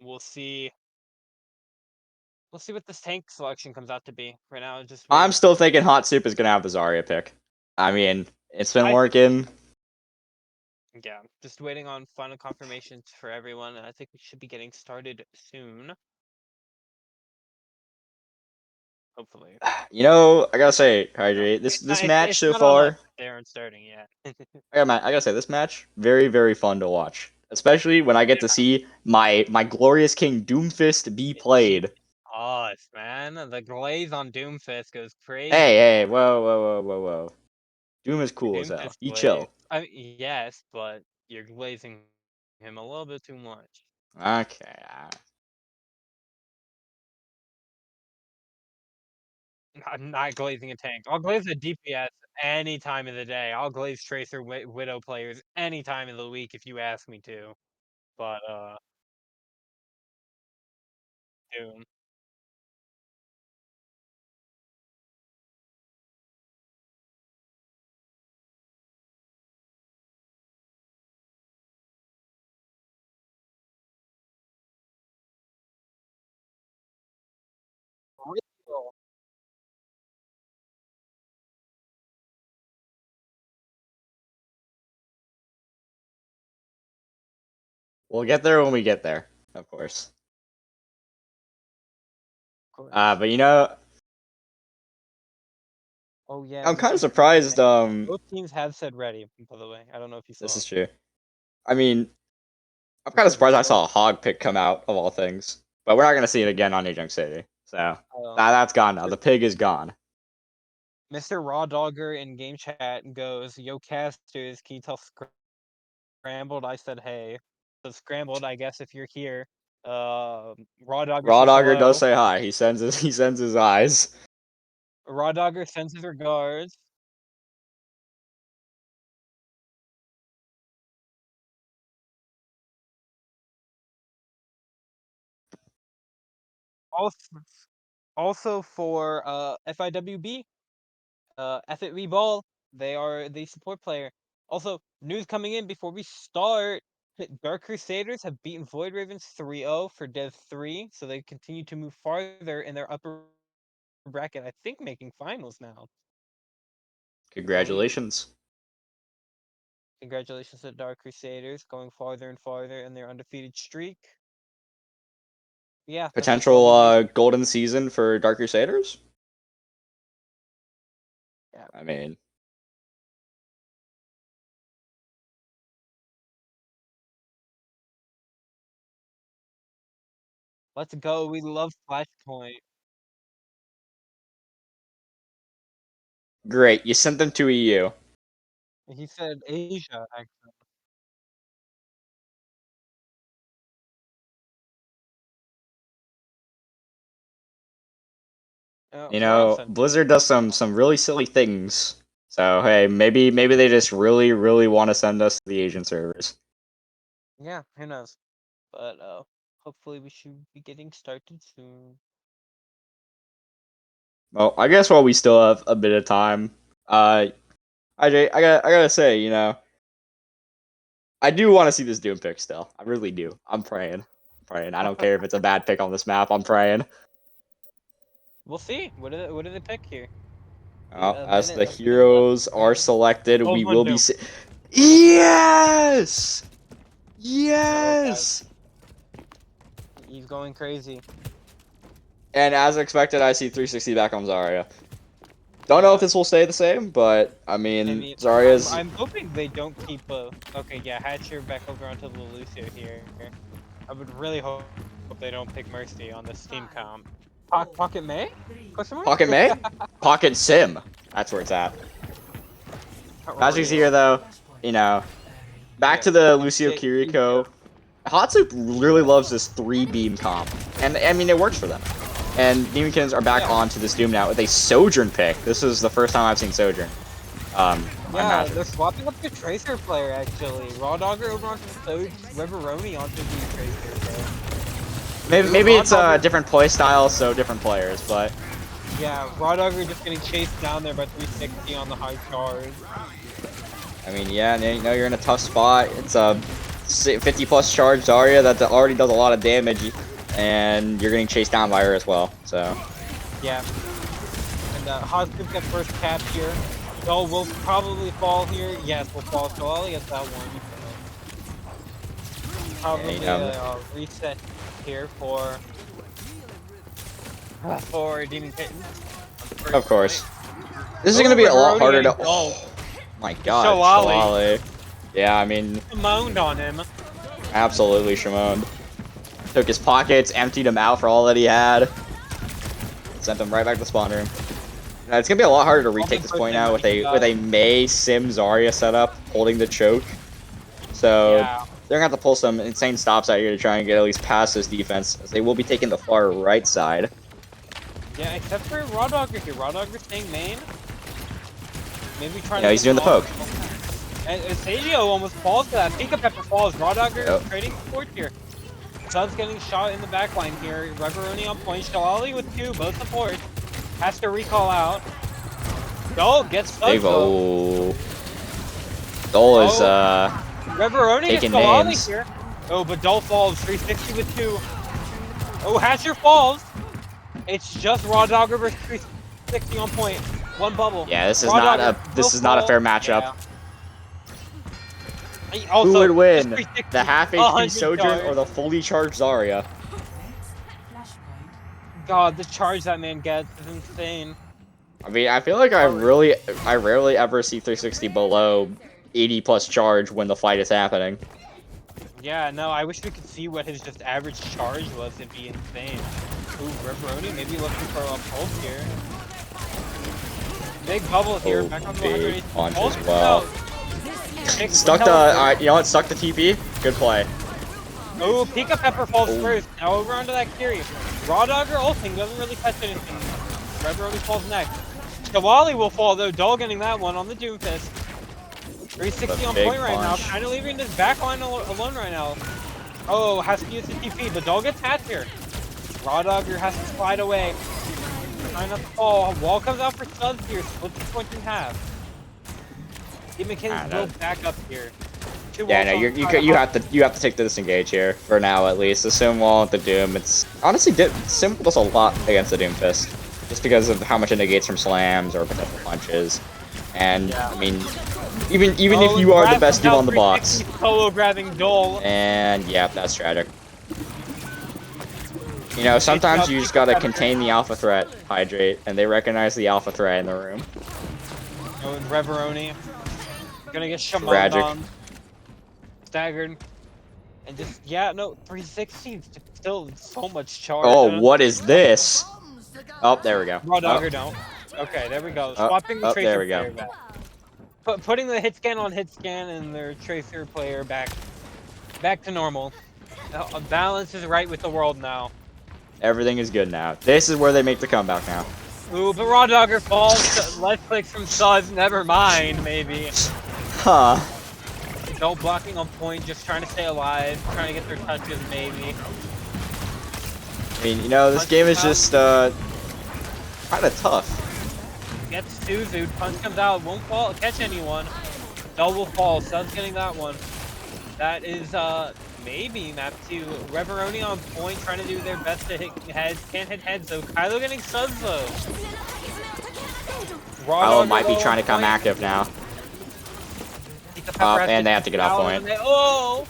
we'll see what this tank selection comes out to be. Right now, just I'm waiting still for thinking HOTSOUP is going to have the Zarya pick. I mean, it's been I think working. yeah, just waiting on final confirmations for everyone, and I think we should be getting started soon. Hopefully. I gotta say, No, Hydrate, this match it's so not on us. far, Darren starting yet. I gotta say, this match, very, very fun to watch. Especially when I get to see my glorious king Doomfist be played. Us, man. The glaze on Doomfist goes Hey, crazy. hey, whoa, whoa, whoa, whoa, whoa. Doom is cool as hell. Doomfist Be glaze. chill. I mean, yes, but you're glazing him a little bit too much. Okay. I'm not glazing a tank. I'll glaze a DPS any time of the day. I'll glaze Tracer Widow players any time of the week if you ask me to. But Doom. Real. We'll get there when we get there, of course. Of course. But you know, Oh yeah, I'm we kind of should keep it surprised. ready. Both teams have said ready, by the way. I don't know if you This saw. is true. I mean, I'm kind of Because surprised I real. saw a hog pick come out of all things. But we're not gonna see it again on Ajunk City. So that's gone now. The pig is gone. Mr. Raw Dogger in game chat goes, "Yo, casters, can you tell Scrambled I said hey?" So Scrambled, I guess if you're here, Raw Dogger Raw says Dogger does hello. say hi. He sends his eyes. Raw Dogger sends his regards. Also, also for FIWB, FITB Ball, they are the support player. Also, news coming in before we start. Dark Crusaders have beaten Void Ravens 3-0 for Dev 3, so they continue to move farther in their upper bracket, I think making finals now, I believe. Congratulations. Congratulations to Dark Crusaders, going farther and farther in their undefeated streak. Yeah, that's all Potential the news. golden season for Dark Crusaders. Yeah, I mean, let's go. We love Flashpoint. great. You sent them to EU. He said Asia, actually. You Where else know, sent him? Blizzard does some really silly things. So hey, maybe they just really want to send us to the Asian servers. Yeah, who knows? But hopefully we should be getting started soon. Well, I guess while we still have a bit of time, I gotta say, you know, I do want to see this Doom pick still. I really do. I'm praying. I don't care if it's a bad pick on this map. I'm praying. We'll see. What do they pick here? A As minute the a minute left heroes in the are game. selected, Oh, we will be. Doom. Yes! Okay, Yes! he's going crazy. And as expected, I see 360 back on Zarya. Don't know if Yeah. this will stay the same, but I I mean, mean, Zarya's. I'm hoping they don't keep okay, yeah, Hatcher back over onto the Lucio here. I would really hope they don't pick Mercy on this team comp. Pocket May? Question mark? Pocket May? Pocket Sim. That's where it's at. Magic's here, Real. though. You know, back Yeah. to the Lucio He's good. Kiriko. HOTSOUP really loves this 3-beam comp. And, I mean, it works for them. And Demon Kittens are back Yeah. onto this Doom now with a Sojourn pick. This is the first time I've seen Sojourn. On Yeah, Magic. they're swapping up the Tracer player, actually. Raw Dogger over onto the Reveroni onto the Tracer, so. Maybe Raw it's a Dogger, different play style, so different players, but yeah, Raw Dogger just getting chased down there by 360 on the high charge. I mean, yeah, you know, you're in a tough spot. It's a 50 plus charge Zarya that already does a lot of damage, and you're getting chased down by her as well. So Yeah. And HOTSOUP got first cap here. Oh, will probably fall here. Yes, will fall. So I'll get that one. Probably reset here for Demon Kittens. of course, this is Oh, gonna be a lot Reveroni harder to. getting gold. Oh my God, Shillelagh. Shillelagh. Yeah, I mean, Moaned on him. absolutely Shimon. Took his pockets, emptied him out for all that he had, sent him right back to the spawn room. Now, it's gonna be a lot harder to retake this point now with a Mei Sim Zarya setup holding the choke. So Yeah. they're gonna have to pull some insane stops out here to try and get at least past this defense, as they will be taking the far right side. Yeah, except for Raw Dogger here. Raw Dogger staying main. Maybe trying Yeah, to he's doing the poke. And Sagio almost falls to that. Pika Pepper falls. Raw Dogger Yep. trading support here. Sun's getting shot in the back line here. Reveroni on point. Shalali with 2, both support. Has to recall out. Dole gets Big Sunzo. Dole is Reveroni gets taking Shalali names. here. Oh, but Dole falls. 360 with 2. Oh, Hatcher falls. It's just Raw Dogger versus 360 on point. One bubble. Yeah, this is Raw not Dogger a fair matchup. Yeah. Also, Who would win? just 360, The half HP 100 Sojourn charge. or the fully charged Zarya? God, the charge that man gets is insane. I mean, I feel like I rarely ever see 360 below 80 plus charge when the fight is happening. Yeah, no, I wish we could see what his just average charge was. It'd be insane. Ooh, Reveroni maybe looking for a pulse here. Big bubble here. Oh, Back on the big 100. punch Pulse as well. Stuck the, you know what? Stuck the TP. Good play. Oh, Pika Pepper falls Oh. first. Now over onto that Kiri. Raw Dogger ulting doesn't really catch anything. Reveroni falls next. Shawali will fall though. Dole getting that one on the Doomfist. 360 on big point right now. punch. Kind of leaving his back line alone right now. Oh, has to use the TP, but Dole gets hatched here. Raw Dogger has to slide away. Trying not to fall. Wall comes out for subs here. Split the point in half. Demon Kittens will back up here. Yeah, no, you have to take the disengage here for now at least. The Sim Wall with the Doom. It's honestly Sim does a lot against the Doomfist, just because of how much it negates from slams or potential punches. And Yeah. I mean, even if you are the best Doom on the box. Solo grabbing Dole. And yeah, that's tragic. You know, sometimes you just gotta contain the alpha threat, Hydrate, and they recognize the alpha threat in the room. Oh, and Reveroni. Gonna get Shaman Tragic. on. Staggered. And just, yeah, no, 360 still so much charge. Oh, what is this? Oh, there we go. Raw Dogger don't. Okay, there we go. Oh, Swapping the oh, Tracer there we go. player back. Putting the hit scan on hit scan and their Tracer player back to normal. Balance is right with the world now. Everything is good now. This is where they make the comeback now. Ooh, but Raw Dogger falls. Left clicks from Suds. Never mind, maybe. Huh. No blocking on point, just trying to stay alive, trying to get their touches, maybe. I mean, you know, this game is just, kind of tough. Gets Suzu, punch comes out, won't catch anyone. Double fall, Suds getting that one. That is, maybe map 2. Reveroni on point, trying to do their best to hit heads. Can't hit heads though. Kylo getting Suds though. Kylo might be trying to come active now. And they have to get off point. Oh!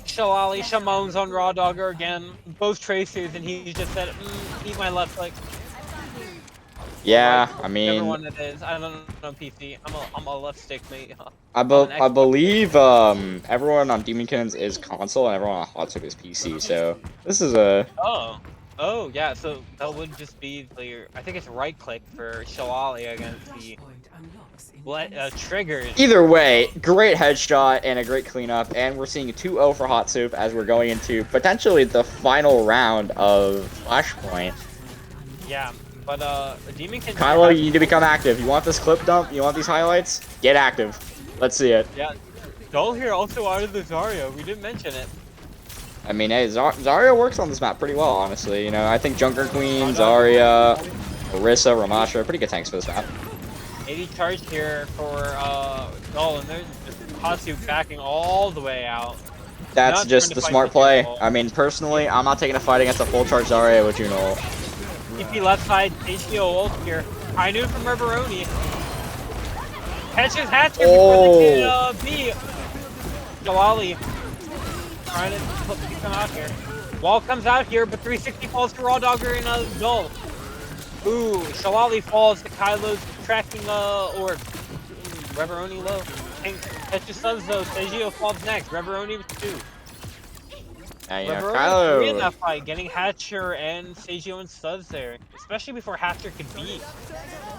Shalali, Shamon's on Raw Dogger again. Both Tracers, and he just said, eat my left click. Yeah, I Whichever one mean, it is. I don't know PC. I'm a left stick mate. I believe everyone on Demon Kittens is console and everyone on HOTSOUP is PC. So this is a Oh yeah. So that would just be the I think it's right click for Shalali against the triggers. either way, great headshot and a great cleanup, and we're seeing a 2-0 for HOTSOUP as we're going into potentially the final round of Flashpoint. Yeah, but Demon Kittens. Kylo, you need to become active. You want this clip dump? You want these highlights? Get active. Let's see it. Yeah. Dole here also out of the Zarya. We didn't mention it. I mean, hey, Zarya works on this map pretty well, honestly. You know, I think Junker Queen, Zarya, Orisa, Ramasha, pretty good tanks for this map. 80 charged here for Dole, and there's just HOTSOUP backing all the way out. That's Not just trying to the fight smart with play. you all. I mean, personally, I'm not taking a fight against a full charge Zarya with Juno. TP left side, HDO ult here. I knew from Reveroni. Catches hatch here before they can beat Jalali. Trying to come out here. Wall comes out here, but 360 falls to Raw Dogger and Dole. Ooh, Shalali falls to Kylo's tracking orb. Reveroni low. Catches subs though. Seijio falls next. Reveroni with 2. Yeah, you know, Reveroni 3 in Kylo. that fight, getting Hatcher and Seijio and studs there. Especially before Hatcher could beat.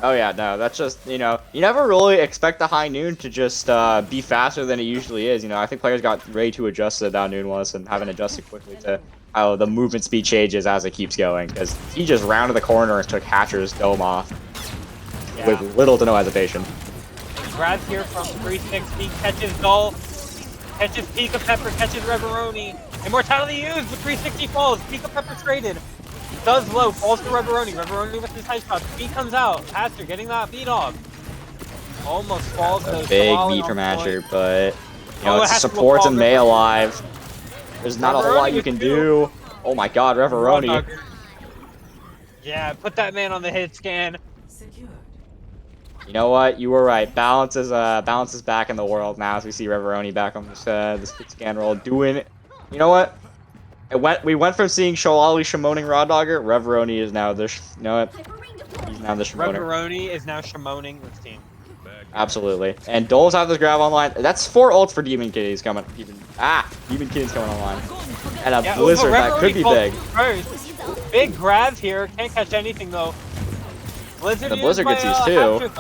Oh yeah, no, that's just, you know, you never really expect the high noon to just be faster than it usually is. You know, I think players got way too adjusted how noon was and haven't adjusted quickly to how the movement speed changes as it keeps going, because he just rounded the corner and took Hatcher's dome off with little to no hesitation. Grabs here from 360, catches Dull, catches Pika Pepper, catches Reveroni. Immortality used, but 360 falls. Pika Pepper traded. Does low, falls to Reveroni. Reveroni with his high shot. Beat comes out. Hatcher getting that beat off. Almost falls. A big beat from Hatcher, but you know, it's supports and May alive. There's not a whole lot you can do. Oh my god, Reveroni. Yeah, put that man on the hit scan. You know what? You were right. Balance is back in the world now as we see Reveroni back on this hit scan roll doing it. You know what? We went from seeing Sholali Shimoning Raw Dogger. Reveroni is now the you know what? He's now the Shimoner. Reveroni is now Shimoning this team. Absolutely. And Dole's have this grab online. That's 4 ults for Demon Kitties coming. Demon Kitties coming online. And a Blizzard that could be big. Big grabs here. Can't catch anything though. Blizzard the Blizzard gets used too.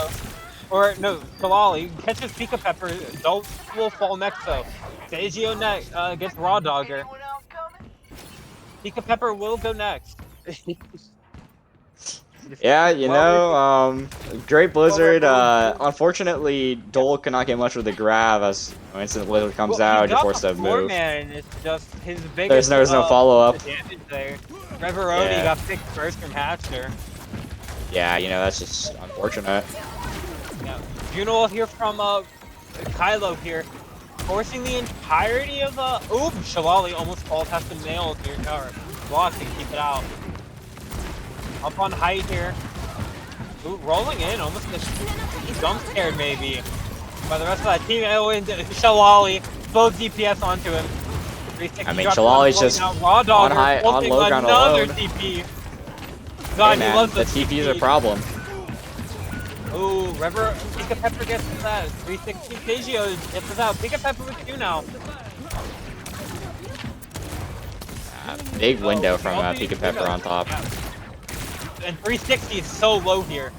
Or no, Kalali catches Pika Pepper. Dole will fall next though. Seijio next gets Raw Dogger. Pika Pepper will go next. Yeah, you know, great Blizzard. Unfortunately, Dole cannot get much with the grab as instant Blizzard comes out. You're forced to move. Man, it's just his biggest. There's no follow up. There. Reveroni got picked first from Hatcher. Yeah, you know, that's just unfortunate. Yeah. Juno here from Kylo here, forcing the entirety of ooh, Shalali almost falls, has to nail here, or block to keep it out. Up on height here. Ooh, rolling in, almost he's jump scared maybe. By the rest of that team, and Shalali, both DPS onto him. I mean, Shalali's just Raw Dogger, on low ground another alone. TP. God, hey man, he loves the TP is a problem. Ooh, Pika Pepper gets that. 360 Seijio gets us out. Pika Pepper with 2 now. Big window from Pika Pepper on top. Yeah. And 360 is so low here.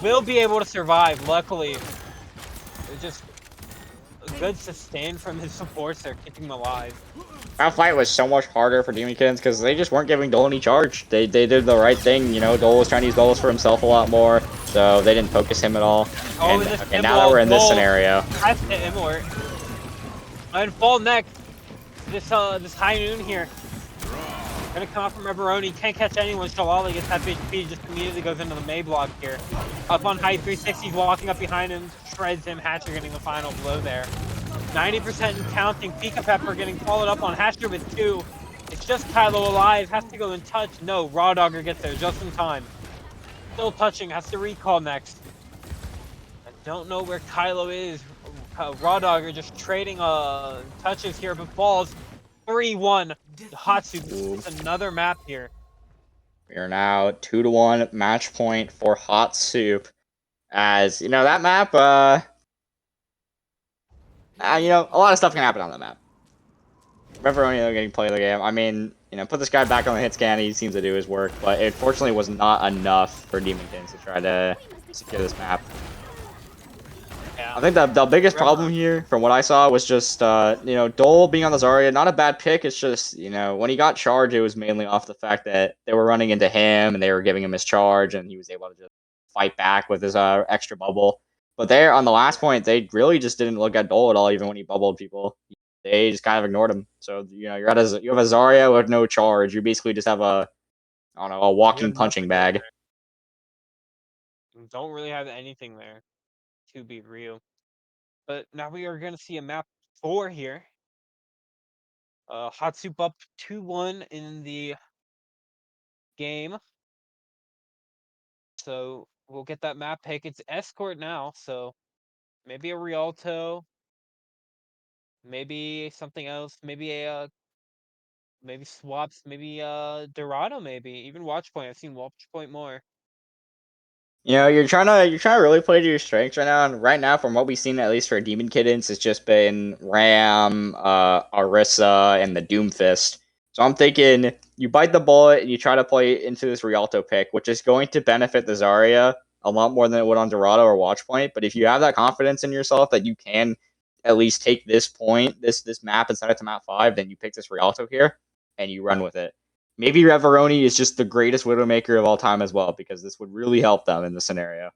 Will be able to survive, luckily. It's just a good sustain from his supports there, keeping him alive. That fight was so much harder for Demon Kittens because they just weren't giving Dole any charge. They did the right thing, you know. Dole was trying to use Golos for himself a lot more, so they didn't focus him at all. And okay, now that we're in this scenario, has to immort and fall next. This high noon here. Gonna come out from Reveroni, can't catch anyone. Shalali gets that big speed, just immediately goes into the May block here. Up on height, 360's walking up behind him, shreds him. Hatcher getting the final blow there. 90% and counting. Pika Pepper getting followed up on Hatcher with 2. It's just Kylo alive, has to go and touch. No, Raw Dogger gets there just in time. Still touching, has to recall next. I don't know where Kylo is. Raw Dogger just trading touches here, but falls. 3-1. HOTSOUP. It's another map here. We are now 2-1 match point for HOTSOUP. As you know, that map, you know, a lot of stuff can happen on that map. Reveroni getting play of the game. I mean, you know, put this guy back on the hit scan. He seems to do his work, but it fortunately was not enough for Demon Kittens to try to secure this map. Yeah. I think the biggest problem here, from what I saw, was just, you know, Dole being on the Zarya. Not a bad pick. It's just, you know, when he got charged, it was mainly off the fact that they were running into him and they were giving him his charge, and he was able to just fight back with his extra bubble. But there, on the last point, they really just didn't look at Dole at all, even when he bubbled people. They just kind of ignored him. So, you know, you have a Zarya with no charge. You basically just have I don't know, a walking punching bag. Don't really have anything there, to be real. But now we are going to see a map 4 here. HOTSOUP up 2-1 in the game. So we'll get that map pick. It's Escort now, so maybe a Rialto, maybe something else, maybe maybe swaps, maybe Dorado, maybe even Watchpoint. I've seen Watchpoint more. You know, you're trying to really play to your strengths right now, and right now, from what we've seen, at least for Demon Kittens, it's just been Ram, Orisa, and the Doomfist. So I'm thinking you bite the bullet and you try to play into this Rialto pick, which is going to benefit the Zarya a lot more than it would on Dorado or Watchpoint. But if you have that confidence in yourself that you can at least take this point, this map and send it to map 5, then you pick this Rialto here and you run with it. Maybe Reveroni is just the greatest Widowmaker of all time as well, because this would really help them in this scenario.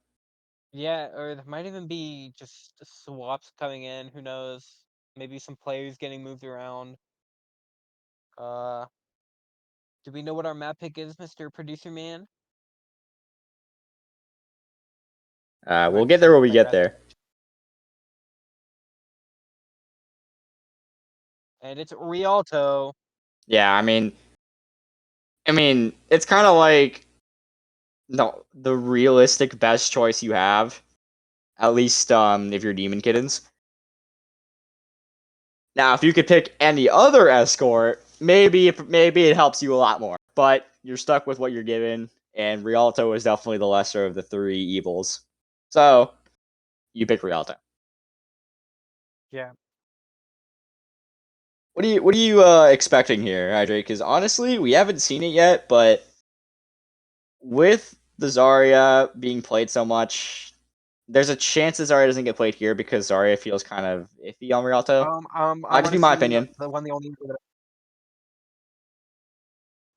Yeah, or there might even be just swaps coming in. Who knows? Maybe some players getting moved around. Uh, do we know what our map pick is, Mr. Producer Man? Or We'll does get he there when we get digress? there. And it's Rialto. Yeah, I mean, it's kind of like no the realistic best choice you have, at least if you're Demon Kittens. Now, if you could pick any other escort, maybe it helps you a lot more. But you're stuck with what you're given, and Rialto is definitely the lesser of the three evils. So you pick Rialto. Yeah. What are you expecting here, Hydrate? Because honestly, we haven't seen it yet, but with the Zarya being played so much, there's a chance that Zarya doesn't get played here because Zarya feels kind of iffy on Rialto. I Might just want be to my see opinion. the one, the only.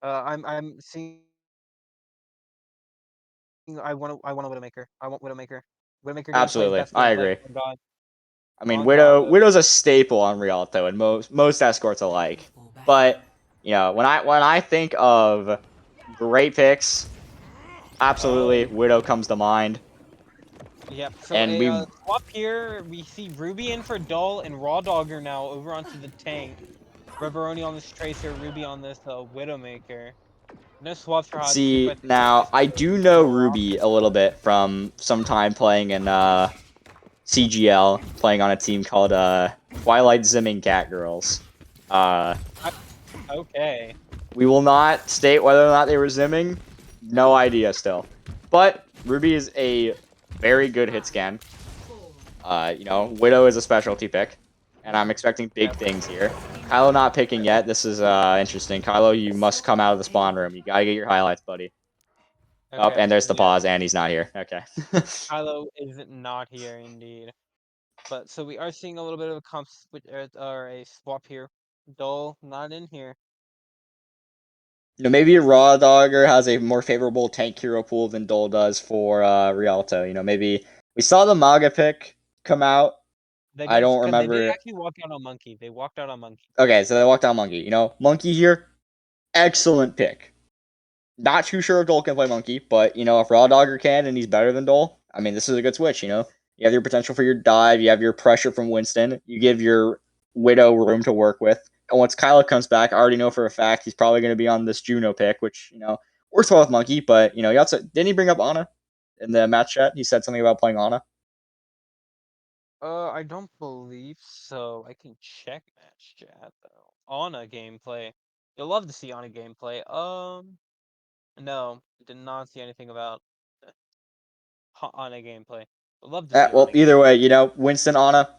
I'm seeing. I want a Widowmaker. I want Widowmaker. Widowmaker gameplay, Absolutely, best I gameplay. agree. On God. I mean, On God. Widow's a staple on Rialto, and most escorts alike. But when I think of great picks, absolutely Widow comes to mind. Yep. So And a we swap here. We see Ruby in for Dull and Raw Dogger now over onto the tank. Reveroni on this Tracer, Ruby on this Widowmaker. No swaps for HOTSOUP. I see think it's now just I do know roll out. Ruby a little bit from some time playing in CGL, playing on a team called Twilight Zimming Catgirls. Uh, Okay. we will not state whether or not they were Zimming. No idea still. But Ruby is a very good hit scan. Widow is a specialty pick, and I'm expecting big Yep. things here. Kylo not picking yet. This is interesting. Kylo, you must come out of the spawn room. You gotta get your highlights, buddy. Up, Okay. and there's the Yeah. pause, and he's not here. Okay. Kylo is not here indeed. But so we are seeing a little bit of a comp or a swap here. Dull not in here. Maybe a Raw Dogger has a more favorable tank hero pool than Dole does for Rialto. Maybe we saw the Maga pick come out. I don't They did remember. actually walk out on Monkey. They walked out on Monkey. Okay, so they walked down Monkey. Monkey here, excellent pick. Not too sure if Dole can play Monkey, but if Raw Dogger can and he's better than Dole, I mean, this is a good switch. You have your potential for your dive, you have your pressure from Winston, you give your Widow room to work with. And once Kylo comes back, I already know for a fact he's probably going to be on this Juno pick, which works well with Monkey. But he also didn't he bring up Ana in the match chat? He said something about playing Ana. I don't believe so. I can check match chat though. Ana gameplay. You'll love to see Ana gameplay. No, did not see anything about Ana gameplay. Would love to see Well, Ana either gameplay. way, Winston Ana,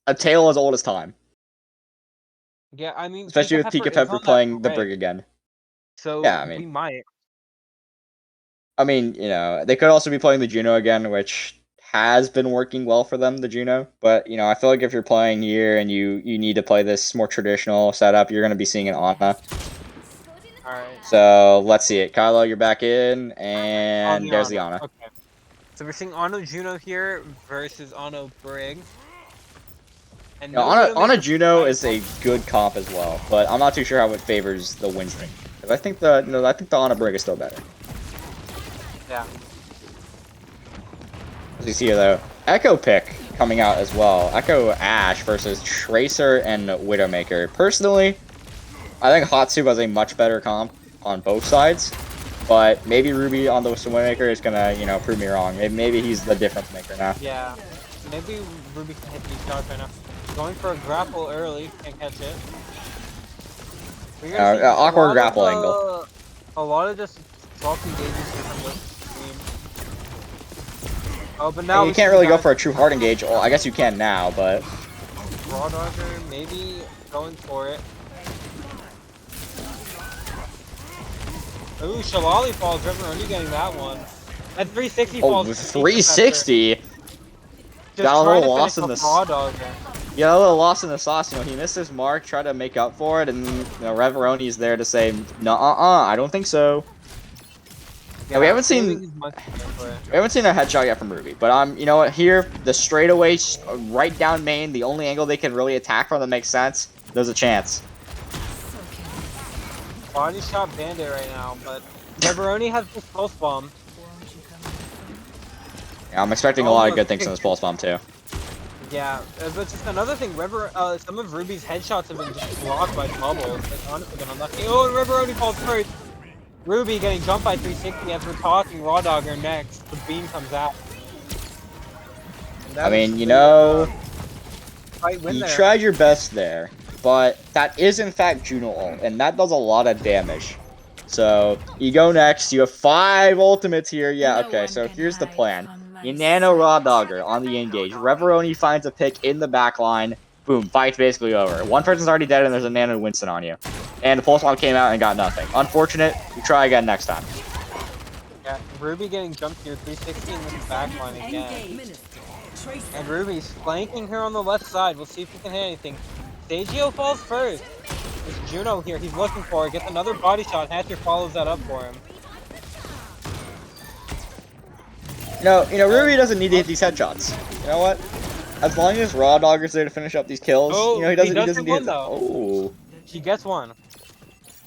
a tale as old as time, Yeah, I mean, especially Pika with Pepper Pika is Pepper on that playing the Brig, Brig again. so Yeah, we might. They could also be playing the Juno again, which has been working well for them, the Juno. But I feel like if you're playing here and you need to play this more traditional setup, you're going to be seeing an Ana. All right. So let's see it. Kylo, you're back in, On and the there's the Ana. Ana. Okay. So we're seeing Ano Juno here versus Ano Brig. And no Ana Widowmaker for Juno Sky is a good comp as well, but I'm not too sure how it favors the Winston. Because I think the Ana Brig is still better. Yeah. As you see here, though, Echo pick coming out as well. Echo Ash versus Tracer and Widowmaker. Personally, I think HOTSOUP has a much better comp on both sides, but maybe Ruby on the Widowmaker is gonna, prove me wrong. Maybe he's the difference maker now. Yeah. Maybe Ruby can hit these shots right now. Going for a grapple early. Can't catch it. We're gonna see Awkward grapple angle. A lot of just soft engages here from this team. Oh, but now You can't really go for a true hard engage. Well, I guess you can now, but Raw Dodger maybe going for it. Ooh, Shalali falls. River only getting that one. At 360 falls. 360. Just Got a trying little to lost finish in off this. Raw Dogger. You got a little lost in the sauce. You know, he missed his mark, tried to make up for it, and you know, Reveroni's there to say, no, I don't think so. Yeah, we haven't seen a headshot yet from Ruby, but you know what? Here, the straightaway, right down main, the only angle they can really attack from that makes sense. There's a chance. Body shot Bandit right now, but Reveroni has this pulse bomb. Yeah, I'm expecting a lot of good things in this pulse bomb too. Yeah, but just another thing, some of Ruby's headshots have been just blocked by bubbles. It's honestly been unlucky. Oh, and Reveroni falls first. Ruby getting jumped by 360 as we're talking. Raw Dogger next. The beam comes out. I mean, you know, you tried your best there, but that is in fact Juno ult, and that does a lot of damage. So, you go next. You have 5 ultimates here. Yeah, okay, so here's the plan. You nano Raw Dogger on the engage. Reveroni finds a pick in the back line. Boom, fight's basically over. One person's already dead and there's a nano Winston on you. And the pulse bomb came out and got nothing. Unfortunate. We try again next time. Yeah, Ruby getting jumped here 360 in the back line again. And Ruby's flanking her on the left side. We'll see if we can hit anything. Sagio falls first. It's Juno here. He's looking for it. Gets another body shot. Hatcher follows that up for him. You know, Ruby doesn't need to hit these headshots. You know what? As long as Raw Dogger's there to finish up these kills, you know, he doesn't need to. Oh. He gets one.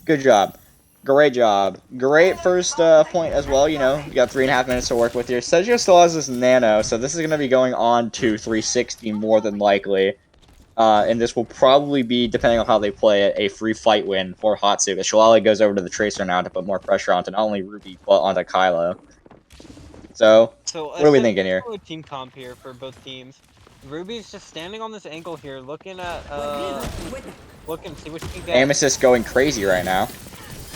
Good job. Great job. Great first point as well, you know. You got 3.5 minutes to work with here. Sergio still has this nano, so this is going to be going on to 360 more than likely. And this will probably be, depending on how they play it, a free fight win for HOTSOUP. Shalali goes over to the Tracer now to put more pressure onto not only Ruby, but onto Kylo. So what are we thinking here? Team comp here for both teams. Ruby's just standing on this angle here, looking at, see what she can get. Aim assist going crazy right now.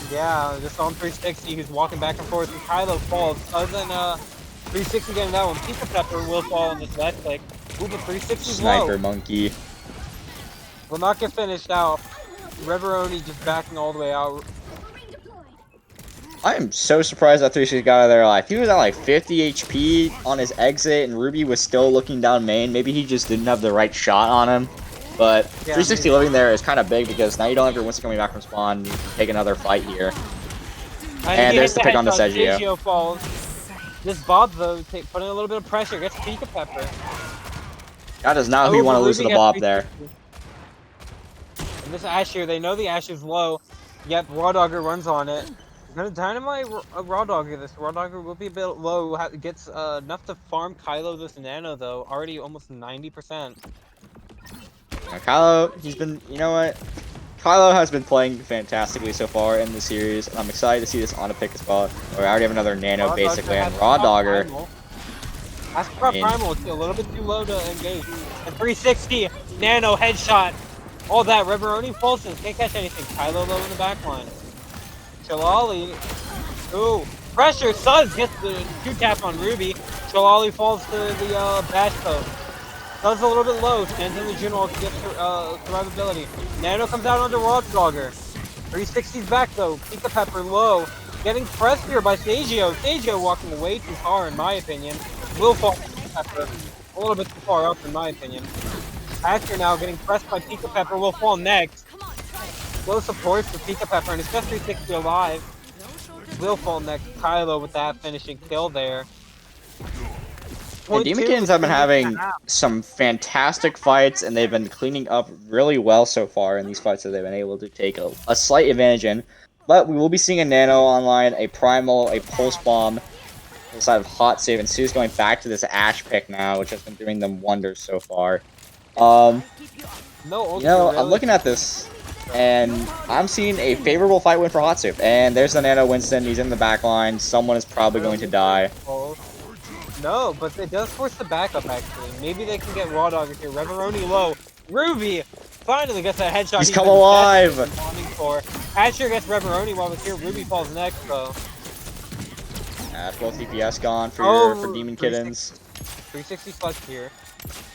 Yeah, just on 360, he's walking back and forth, and Kylo falls. Other than 360 getting that one, Pika Pepper will fall on this left click. Ooh, but 360 is low. Sniper monkey. Will not get finished out. Reveroni just backing all the way out. I am so surprised that 360 got out of there alive. He was at like 50 HP on his exit, and Ruby was still looking down main. Maybe he just didn't have the right shot on him. But yeah, 360 living there is kind of big because now you don't have your Winston coming back from spawn. You can take another fight here. And there's the pick on the Sergio. Falls. This Bob, though, putting a little bit of pressure. Gets Pika Pepper. That is not who you want to lose to the Bob there. And this Asher, they know the Asher's low. Yep, Raw Dogger runs on it. Gonna dynamite Raw Dogger this. Raw Dogger will be a bit low. Gets enough to farm Kylo this nano, though. Already almost 90%. Now, Kylo, he's been, you know what? Kylo has been playing fantastically so far in the series, and I'm excited to see this on a pick as well. We already have another nano Raw basically, and Raw Dogger. Ask for Primal, it's a little bit too low to engage. And 360, nano, headshot. All that, Reveroni falls and can't catch anything. Kylo low in the back line. Shalali, ooh, pressure, Suds gets the 2-tap on Ruby. Shalali falls to the bash post. Suds a little bit low, stands in the Juno to get survivability. Nano comes out onto Raw Dogger. 360's back though, Pika Pepper low. Getting pressed here by Sagio. Sagio walking way too far in my opinion. Will fall to Pika Pepper. A little bit too far up in my opinion. Asher now getting pressed by Pika Pepper, will fall next. Low supports for Pika Pepper, and it's just 360 alive. Will fall next. Kylo with that finishing kill there. And Demon Kittens have been having some fantastic fights, and they've been cleaning up really well so far in these fights that they've been able to take a slight advantage in. But we will be seeing a Nano online, a Primal, a Pulse Bomb inside of HOTSOUP, and Sue's going back to this Ash pick now, which has been doing them wonders so far. You know, I'm looking at this, and I'm seeing a favorable fight win for HOTSOUP. And there's the Nano Winston. He's in the back line. Someone is probably going to die. No, but it does force the backup, actually. Maybe they can get Raw Dogger here. Reveroni low. Ruby finally gets that headshot. He's come alive! Asher gets Reveroni while it's here. Ruby falls next, though. Both DPS gone for Demon Kittens. 360 clutch here.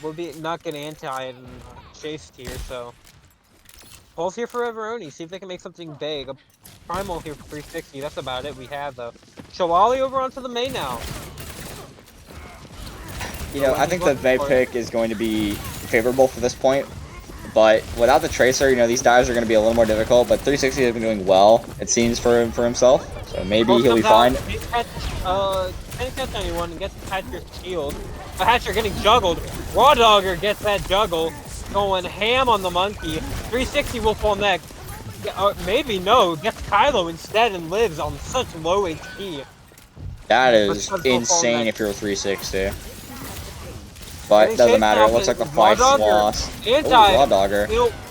We'll be not getting anti-ed and chased here, so. Pulse here for Reveroni. See if they can make something big. A Primal here for 360. That's about it we have, though. Shalali over onto the main now. You know, I think the Vape pick is going to be favorable for this point. But without the Tracer, you know, these dives are going to be a little more difficult. But 360 has been doing well, it seems, for himself. So maybe he'll be fine. Can't catch anyone and gets Hatcher's shield. A Hatcher getting juggled. Raw Dogger gets that juggle. Going ham on the monkey. 360 will fall next. Maybe no, gets Kylo instead and lives on such low HP. That is insane if you're a 360. But doesn't matter, it looks like the fight's lost. Raw Dogger.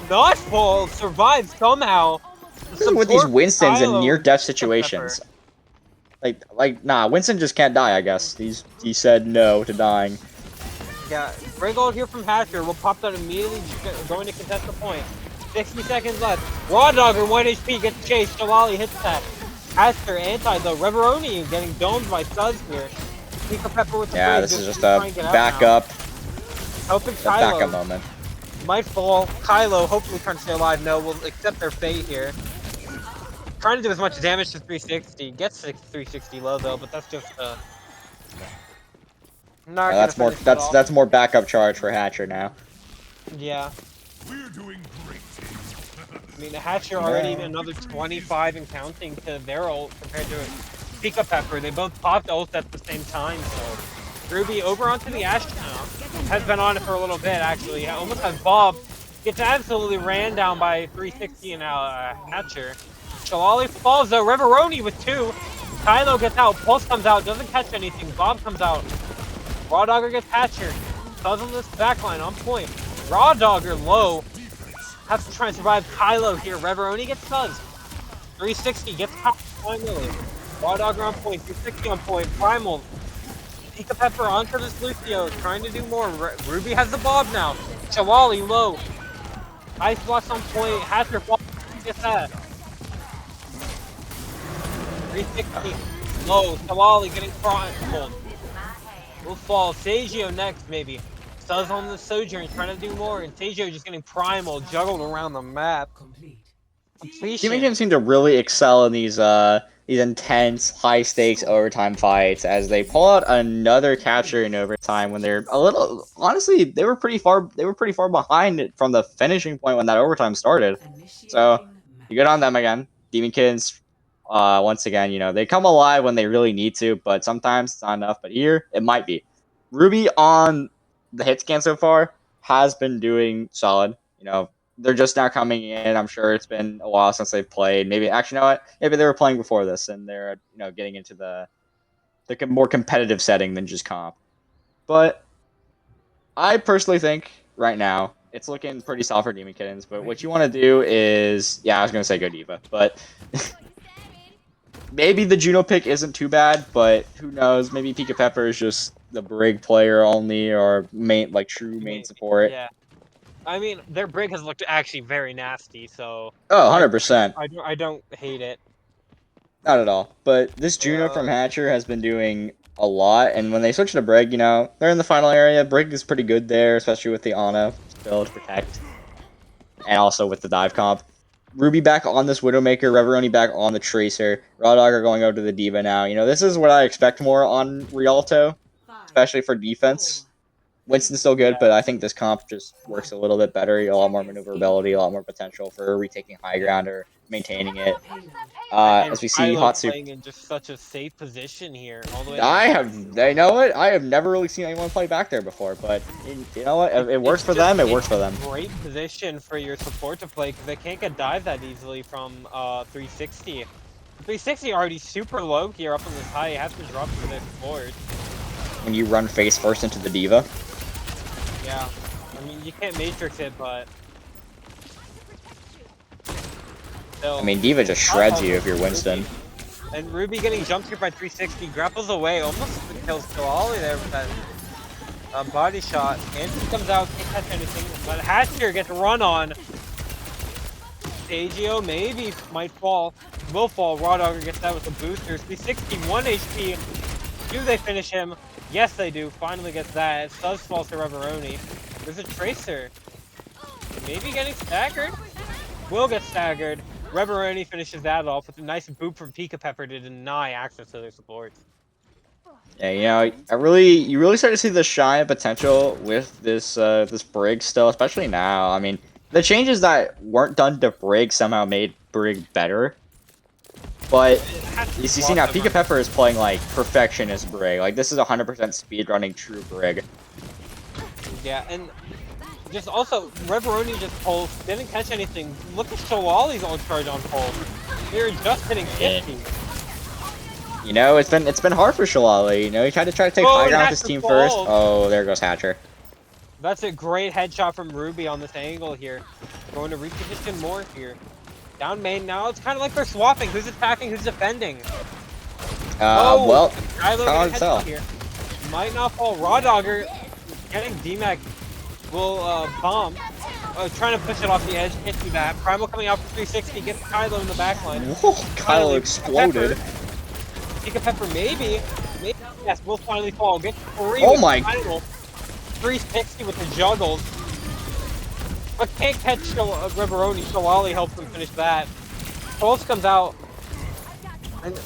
Not fall, survives somehow. With these Winstons in near-death situations. Nah, Winston just can't die, I guess. He said no to dying. Yeah, great gold here from Hatcher. We'll pop that immediately, going to contest the point. 60 seconds left. Raw Dogger, 1 HP, gets chased. Shalali hits that. Hatcher anti though. Reveroni getting domed by Suds here. Pika Pepper with the yeah, this is just a backup. Helping a backup moment. Might fall. Kylo hopefully trying to stay alive. No, will accept their fate here. Trying to do as much damage to 360. Gets 360 low though, but that's just that's more backup charge for Hatcher now. Yeah. We're doing great. I mean, the Hatcher already another 25 and counting to their ult compared to Pika Pepper. They both popped ult at the same time, so Ruby over onto the Ashe now. Has been on it for a little bit actually. Almost has Bob. Gets absolutely ran down by 360 and Hatcher. Shalali falls though. Reveroni with 2. Kylo gets out. Pulse comes out. Doesn't catch anything. Bob comes out. Raw Dogger gets Hatcher. Does on this backline on point. Raw Dogger low. Has to try and survive Kylo here. Reveroni gets stuns. 360 gets Kylo finally. Raw Dogger on point. 360 on point. Primal. Pika Pepper onto this Lucio. Trying to do more. Ruby has the Bob now. Shalali low. Ice blocks on point. Hatcher falls. Gets that. 360. Low. Shalali getting primal. Will fall. Sagio next, maybe. Stuz on the Sojourn, trying to do more, and Sagio just getting primal, juggled around the map. Completion. Team seem to really excel in these intense, high-stakes overtime fights as they pull out another capture in overtime when they're a little. Honestly, they were pretty far behind from the finishing point when that overtime started. So you get on them again. Demon Kittens, once again, you know, they come alive when they really need to, but sometimes it's not enough. But here, it might be. Ruby on the hit scan so far has been doing solid. You know, they're just now coming in. I'm sure it's been a while since they've played. Maybe actually, you know what? Maybe they were playing before this, and they're getting into the more competitive setting than just comp. But I personally think right now it's looking pretty solid for Demon Kittens. But what you want to do is, I was gonna say go Diva, but maybe the Juno pick isn't too bad. But who knows? Maybe Pika Pepper is just the Brig player only, or true main support. Yeah. I mean, their Brig has looked actually very nasty, so. Oh, 100%. I don't hate it. Not at all. But this Juno from Hatcher has been doing a lot, and when they switch to Brig, you know, they're in the final area. Brig is pretty good there, especially with the Ana build to protect, and also with the dive comp. Ruby back on this Widowmaker, Reveroni back on the Tracer, Raw Dogger going over to the Diva now. You know, this is what I expect more on Rialto, especially for defense. Winston's still good, but I think this comp just works a little bit better. A lot more maneuverability, a lot more potential for retaking high ground or maintaining it. As we see, HOTSOUP playing in just such a safe position here. All the way you know what? I have never really seen anyone play back there before, but you know what? It works for them. It works for them. Great position for your support to play because they can't get dived that easily from 360. 360 already super low here up on this high. It has to drop for their support. When you run face first into the Diva. Yeah, I mean, you can't Matrix it, but... I mean, Diva just shreds you if you're Winston. And Ruby getting jumped here by 360, grapples away, almost kills Koali there with that body shot. Anthony comes out, can't catch anything, but Hatcher gets run on. Agio maybe might fall, will fall. Raw Dogger gets that with the boosters. 360, 1 HP. Do they finish him? Yes, they do. Finally gets that. Stuz falls to Reveroni. There's a Tracer. Maybe getting staggered? Will get staggered. Reveroni finishes that off with a nice boop from Pika Pepper to deny access to their supports. Yeah, you really start to see the shine of potential with this Brig still, especially now. I mean, the changes that weren't done to Brig somehow made Brig better. But It has to you see swap now, them Pika on. Pepper is playing like perfectionist Brig. Like this is 100% speedrunning true Brig. Yeah, and just also, Reveroni just pulls, didn't catch anything. Look at Shawali's on charge on pulse. They're just hitting Yeah. 50. It's been hard for Shalali. He tried to take Oh, high and ground with his Hatcher team first. falls. Oh, there goes Hatcher. That's a great headshot from Ruby on this angle here. Going to reposition more here. Down main now, it's kind of like they're swapping. Who's attacking, who's defending? Well, Kylo can't getting a tell. headshot here. Might not fall. Raw Dogger getting DMAC will bomb. Trying to push it off the edge, hit you that. Primal coming out for 360, gets Kylo in the backline. Whoa, Kylo Finally, exploded. Pika Pepper, maybe. Yes, will finally fall. Get 3 Oh with my- the final. 360 with the juggles. But can't catch Riveroni. Shawali helps him finish that. Pulse comes out. And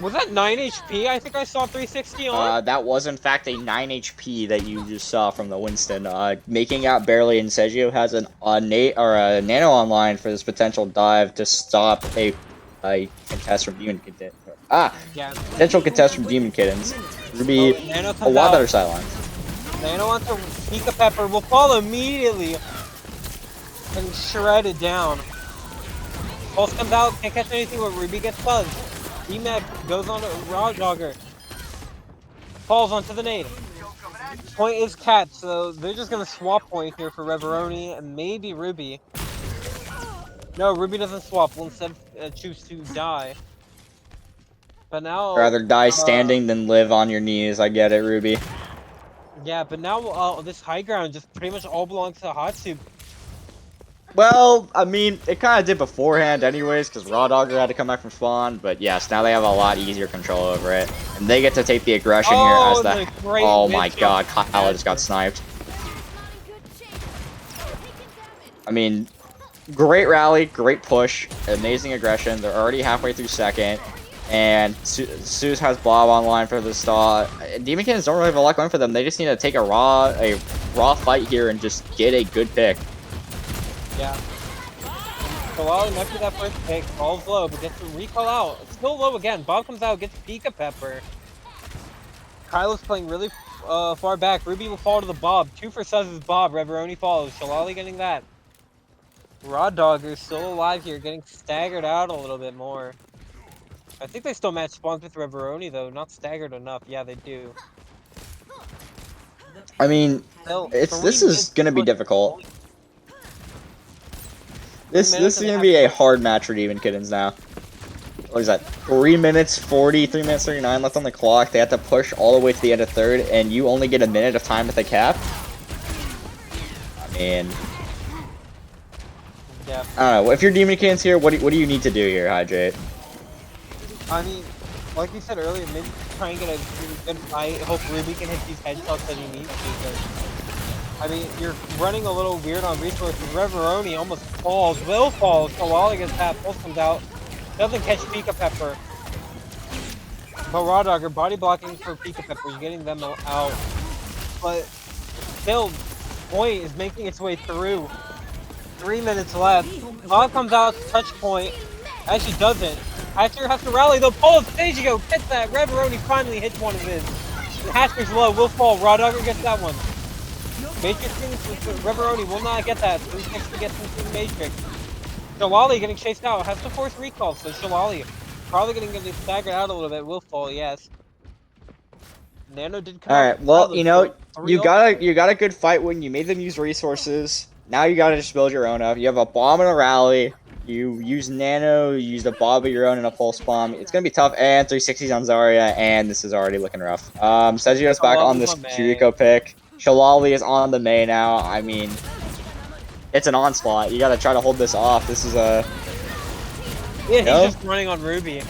was that 9 HP? I think I saw 360 on. That was in fact a 9 HP that you just saw from the Winston. Making out barely, and Sergio has a nano online for this potential dive to stop a contest from Demon Kittens. Yeah. Potential contest from Demon Kittens. Ruby, Nano a comes lot out. better sidelines. Nano onto Pika Pepper will fall immediately. And shredded down. Pulse comes out, can't catch anything, but Ruby gets buzzed. DMAC goes on to Raw Dogger. Falls onto the nade. Point is cat, so they're just gonna swap point here for Reveroni and maybe Ruby. No, Ruby doesn't swap, will instead choose to die. But now... Rather die standing than live on your knees. I get it, Ruby. Yeah, but now this high ground just pretty much all belongs to HOTSOUP. Well, I mean, it kind of did beforehand anyways, because Raw Dogger had to come back from spawn, but yes, now they have a lot easier control over it. And they get to take the aggression here as the... Oh my god, Kylo just got sniped. I mean, great rally, great push, amazing aggression. They're already halfway through second. And Suze has Bob online for the stall. Demon Kittens don't really have a lot going for them. They just need to take a raw fight here and just get a good pick. Yeah. Shawali might be that first pick. Falls low, but gets the recall out. It's still low again. Bob comes out, gets Pika Pepper. Kylo's playing really far back. Ruby will fall to the Bob. 2 for Suz is Bob. Reveroni follows. Shawali getting that. Raw Dogger still alive here, getting staggered out a little bit more. I think they still match spawns with Reveroni though. Not staggered enough. Yeah, they do. I mean, Still, this is gonna be difficult. This is gonna be a hard match for Demon Kittens now. What is that? 3 minutes 40, 3 minutes 39 left on the clock. They have to push all the way to the end of third, and you only get a minute of time at the cap. I mean, yeah. I don't know. If you're Demon Kittens here, what do you need to do here, Hydrate? I mean, like we said earlier, maybe try and get a really good fight. Hope Ruby can hit these headshots that he needs because, I mean, you're running a little weird on resources. Reveroni almost falls, will fall, so while he gets that, Pulse comes out, doesn't catch Pika Pepper. But Raw Dogger body blocking for Pika Pepper, you're getting them out. But still, Point is making its way through. 3 minutes left. Bob comes out to touch Point. Actually doesn't. Hatcher has to rally the Pulse. There you go. Gets that. Reveroni finally hits one of his. And Hatcher's low. Will fall. Raw Dogger gets that one. Matrix Reveroni will not get that. 360 gets into the Matrix. Shawali getting chased out. Has to force recall. So Shawali probably going to get staggered out a little bit. Will fall. Yes. Nano did come. All right. Well, you got a good fight when you made them use resources. Now you gotta just build your own up. You have a bomb and a rally. You use Nano, you use a Bob of your own and a pulse bomb. It's gonna be tough, and 360s on Zarya, and this is already looking rough. Sergio's back on this Kiriko pick. Shalali is on the Mei now. I mean, it's an onslaught. You gotta try to hold this off. This is a... Yeah, he's just running on Ruby.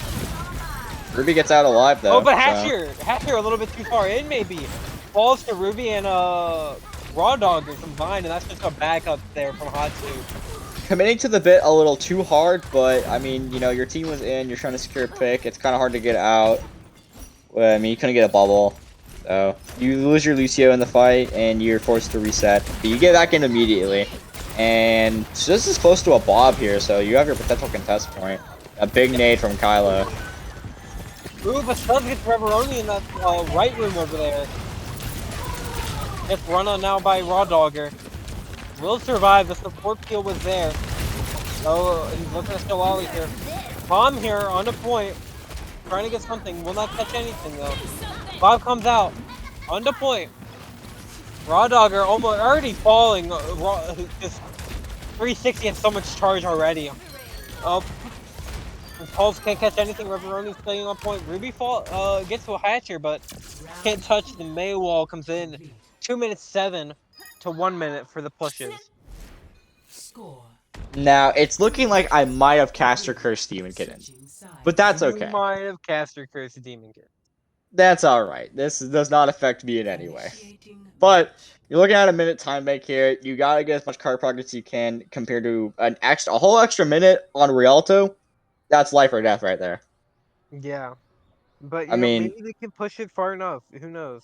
Ruby gets out alive, though. Oh, but Hatcher a little bit too far in, maybe. Falls to Ruby and Raw Dogger combined, and that's just a backup there from HOTSOUP. Committing to the bit a little too hard, but I mean, your team was in, you're trying to secure a pick, it's kind of hard to get out. Well, I mean, you couldn't get a bubble. So you lose your Lucio in the fight, and you're forced to reset. But you get back in immediately. And so this is close to a Bob here, so you have your potential contest point. A big nade from Kylo. Ooh, but Stubbs gets Reveroni in that right room over there. Gets run on now by Raw Dogger. Will survive, the support peel was there. Oh, he's looking at Shalali here. Bomb here, on the point. Trying to get something, will not catch anything though. Bob comes out, on the point. Raw Dogger almost already falling. Just 360 has so much charge already. Oh, Pulse can't catch anything. Reveroni's staying on point. Ruby gets to a hatcher, but can't touch. The May wall comes in. 2 minutes 7 to 1 minute for the pushes. Now it's looking like I might have cast or cursed Demon Kittens, but that's okay. You might have cast or cursed a Demon Kitten. That's alright. This does not affect me in any way. But you're looking at a minute time bank here. You gotta get as much card progress as you can compared to a whole extra minute on Rialto. That's life or death right there. Yeah, but I mean, maybe they can push it far enough. Who knows?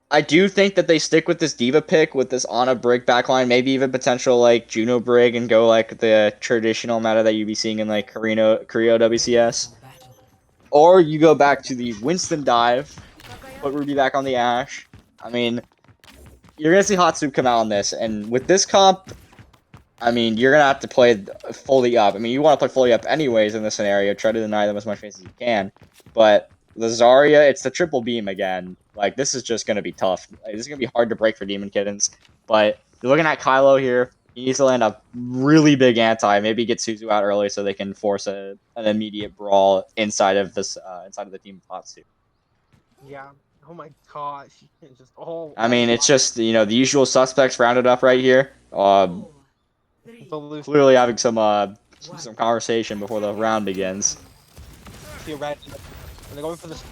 I do think that they stick with this Diva pick with this Ana Brig backline, maybe even potential like Juno Brig, and go like the traditional meta that you'd be seeing in like Creo WCS. Or you go back to the Winston dive, put Ruby back on the Ashe. I mean, you're going to see HOTSOUP come out on this, and with this comp, I mean, you're going to have to play fully up. I mean, you want to play fully up anyways in this scenario, try to deny them as much space as you can, but the Zarya, it's the triple beam again. Like, this is just going to be tough. Like, this is going to be hard to break for Demon Kittens, but you're looking at Kylo here. He needs to land a really big anti, maybe get Suzu out early so they can force an immediate brawl inside of this inside of the team of HOTSOUP. Yeah. Oh my gosh. It's just all. I mean, it's just the usual suspects rounded up right here. Clearly having some conversation before the round begins. And they're going for this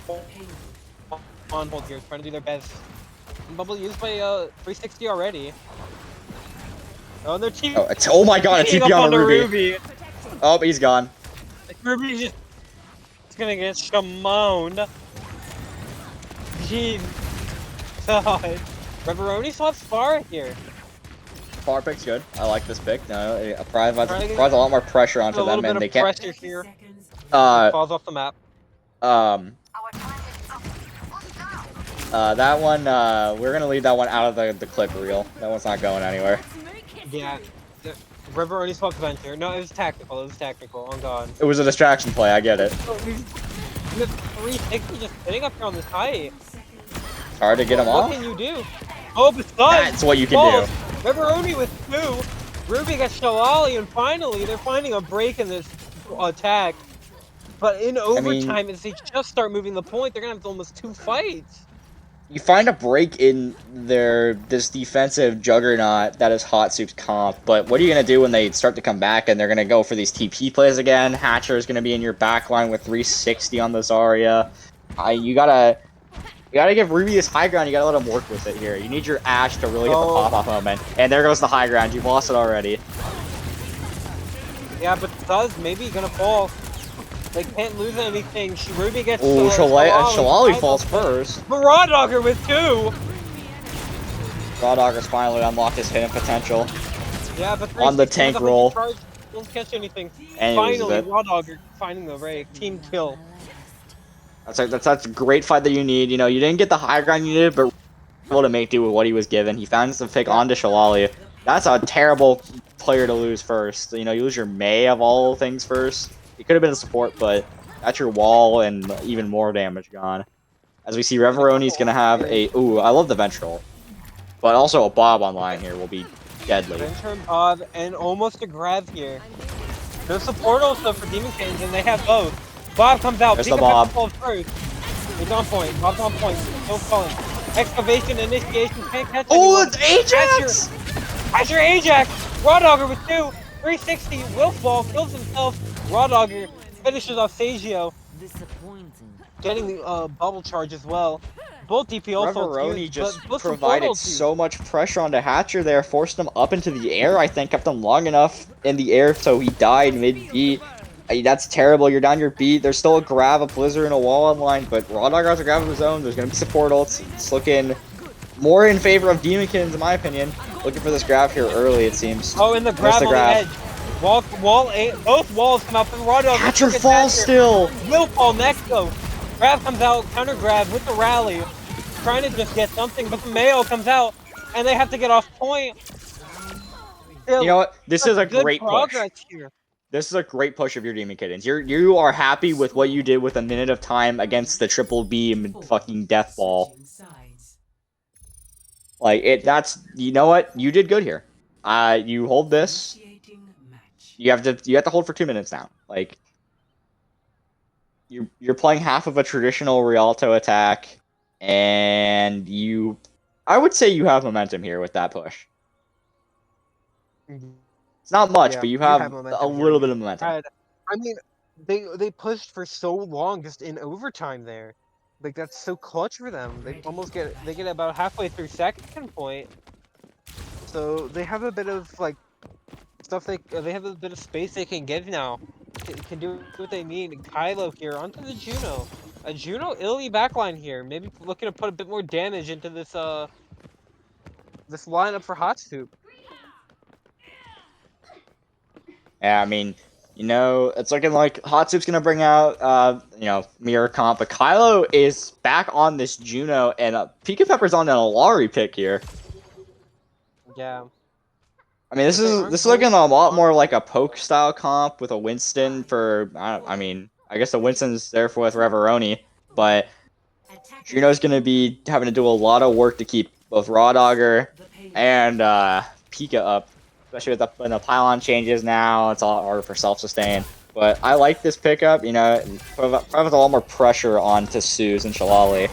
on hold here, trying to do their best. Bubble used by 360 already. Oh, they're cheap. Oh my god, a TP on the Ruby. Oh, he's gone. Ruby's just gonna get shamoned. Jeez. God. Reveroni swaps far here. Far pick's good. I like this pick. No, it provides a lot more pressure onto them, and they can't. Pressure here. Falls off the map. That one, we're gonna leave that one out of the clip reel. That one's not going anywhere. Yeah. Reveroni swapped Venture. No, it was tactical. It was tactical. Oh god. It was a distraction play. I get it. He's 360 just sitting up here on this height. It's hard to get him off. What can you do? Oh, besides, that's what you can do. Reveroni with 2. Ruby gets Shalali, and finally they're finding a break in this attack. But in overtime, as they just start moving the point, they're gonna have almost 2 fights. You find a break in this defensive juggernaut that is HOTSOUP's comp, but what are you going to do when they start to come back and they're going to go for these TP plays again? Hatcher is going to be in your backline with 360 on the Zarya. You gotta give Ruby this high ground. You gotta let him work with it here. You need your Ashe to really get the pop-off moment. And there goes the high ground. You've lost it already. Yeah, but Suz maybe gonna fall. They can't lose anything. Ruby gets. Ooh, Shalali falls first. But Raw Dogger with 2. Raw Dogger's finally unlocked his hidden potential. Yeah, but on the tank roll. Don't catch anything. And finally, Raw Dogger finding the break. Team kill. That's a great fight that you need. You didn't get the high ground you needed, but able to make do with what he was given. He found some pick onto Shalali. That's a terrible player to lose first. You lose your May of all things first. It could have been a support, but that's your wall and even more damage gone. As we see, Reveroni's going to have a... Ooh, I love the Ventral. But also a Bob online here will be deadly. Venture and Bob, and almost a grab here. No support also for Demon Kittens, and they have both. Bob comes out. There's the Bob. First. He's on point. Bob's on point. No falling. Excavation, initiation, can't catch anyone. It's Ajax! That's your Ajax! Raw Dogger with 2. 360, will fall, kills himself. Raw Dogger finishes off Sagio. Getting the bubble charge as well. Both DP also Reveroni just provided so much pressure onto Hatcher there, forced him up into the air, I think, kept him long enough in the air so he died mid-beat. That's terrible. You're down your beat. There's still a grab, a blizzard, and a wall online, but Raw Dog has a grab of his own. There's going to be support ults. It's looking more in favor of Demon Kittens, in my opinion. Looking for this grab here early, it seems. Oh, and the grab on the edge. Both walls come out from Raw Dog. Catcher falls still. Will fall next though. Grab comes out, counter grab with the rally. Trying to just get something, but the Mayo comes out, and they have to get off point. You know what? This is a great push. Here. This is a great push of your Demon Kittens. You are happy with what you did with a minute of time against the triple beam fucking death ball. Like that's you know what? You did good here. You hold this. You have to hold for 2 minutes now. Like you're playing half of a traditional Rialto attack, and I would say you have momentum here with that push. It's not much, but you have a little bit of momentum. I mean, they pushed for so long just in overtime there. Like that's so clutch for them. They get about halfway through second point. So they have a bit of like stuff they have a bit of space they can give now. They can do what they need. Kylo here onto the Juno. A Juno Illy backline here. Maybe looking to put a bit more damage into this this lineup for HOTSOUP. Yeah, I mean, it's looking like HOTSOUP's gonna bring out, Mirror Comp, but Kylo is back on this Juno, and Pika Pepper's on an Alari pick here. Yeah. I mean, this is looking a lot more like a poke style comp with a Winston for. I guess the Winston's there with Reveroni, but Juno's gonna be having to do a lot of work to keep both Raw Dogger and Pika up. Especially with when the pylon changes now, it's all harder for self-sustain. But I like this pickup, probably with a lot more pressure onto Suze and Shalali.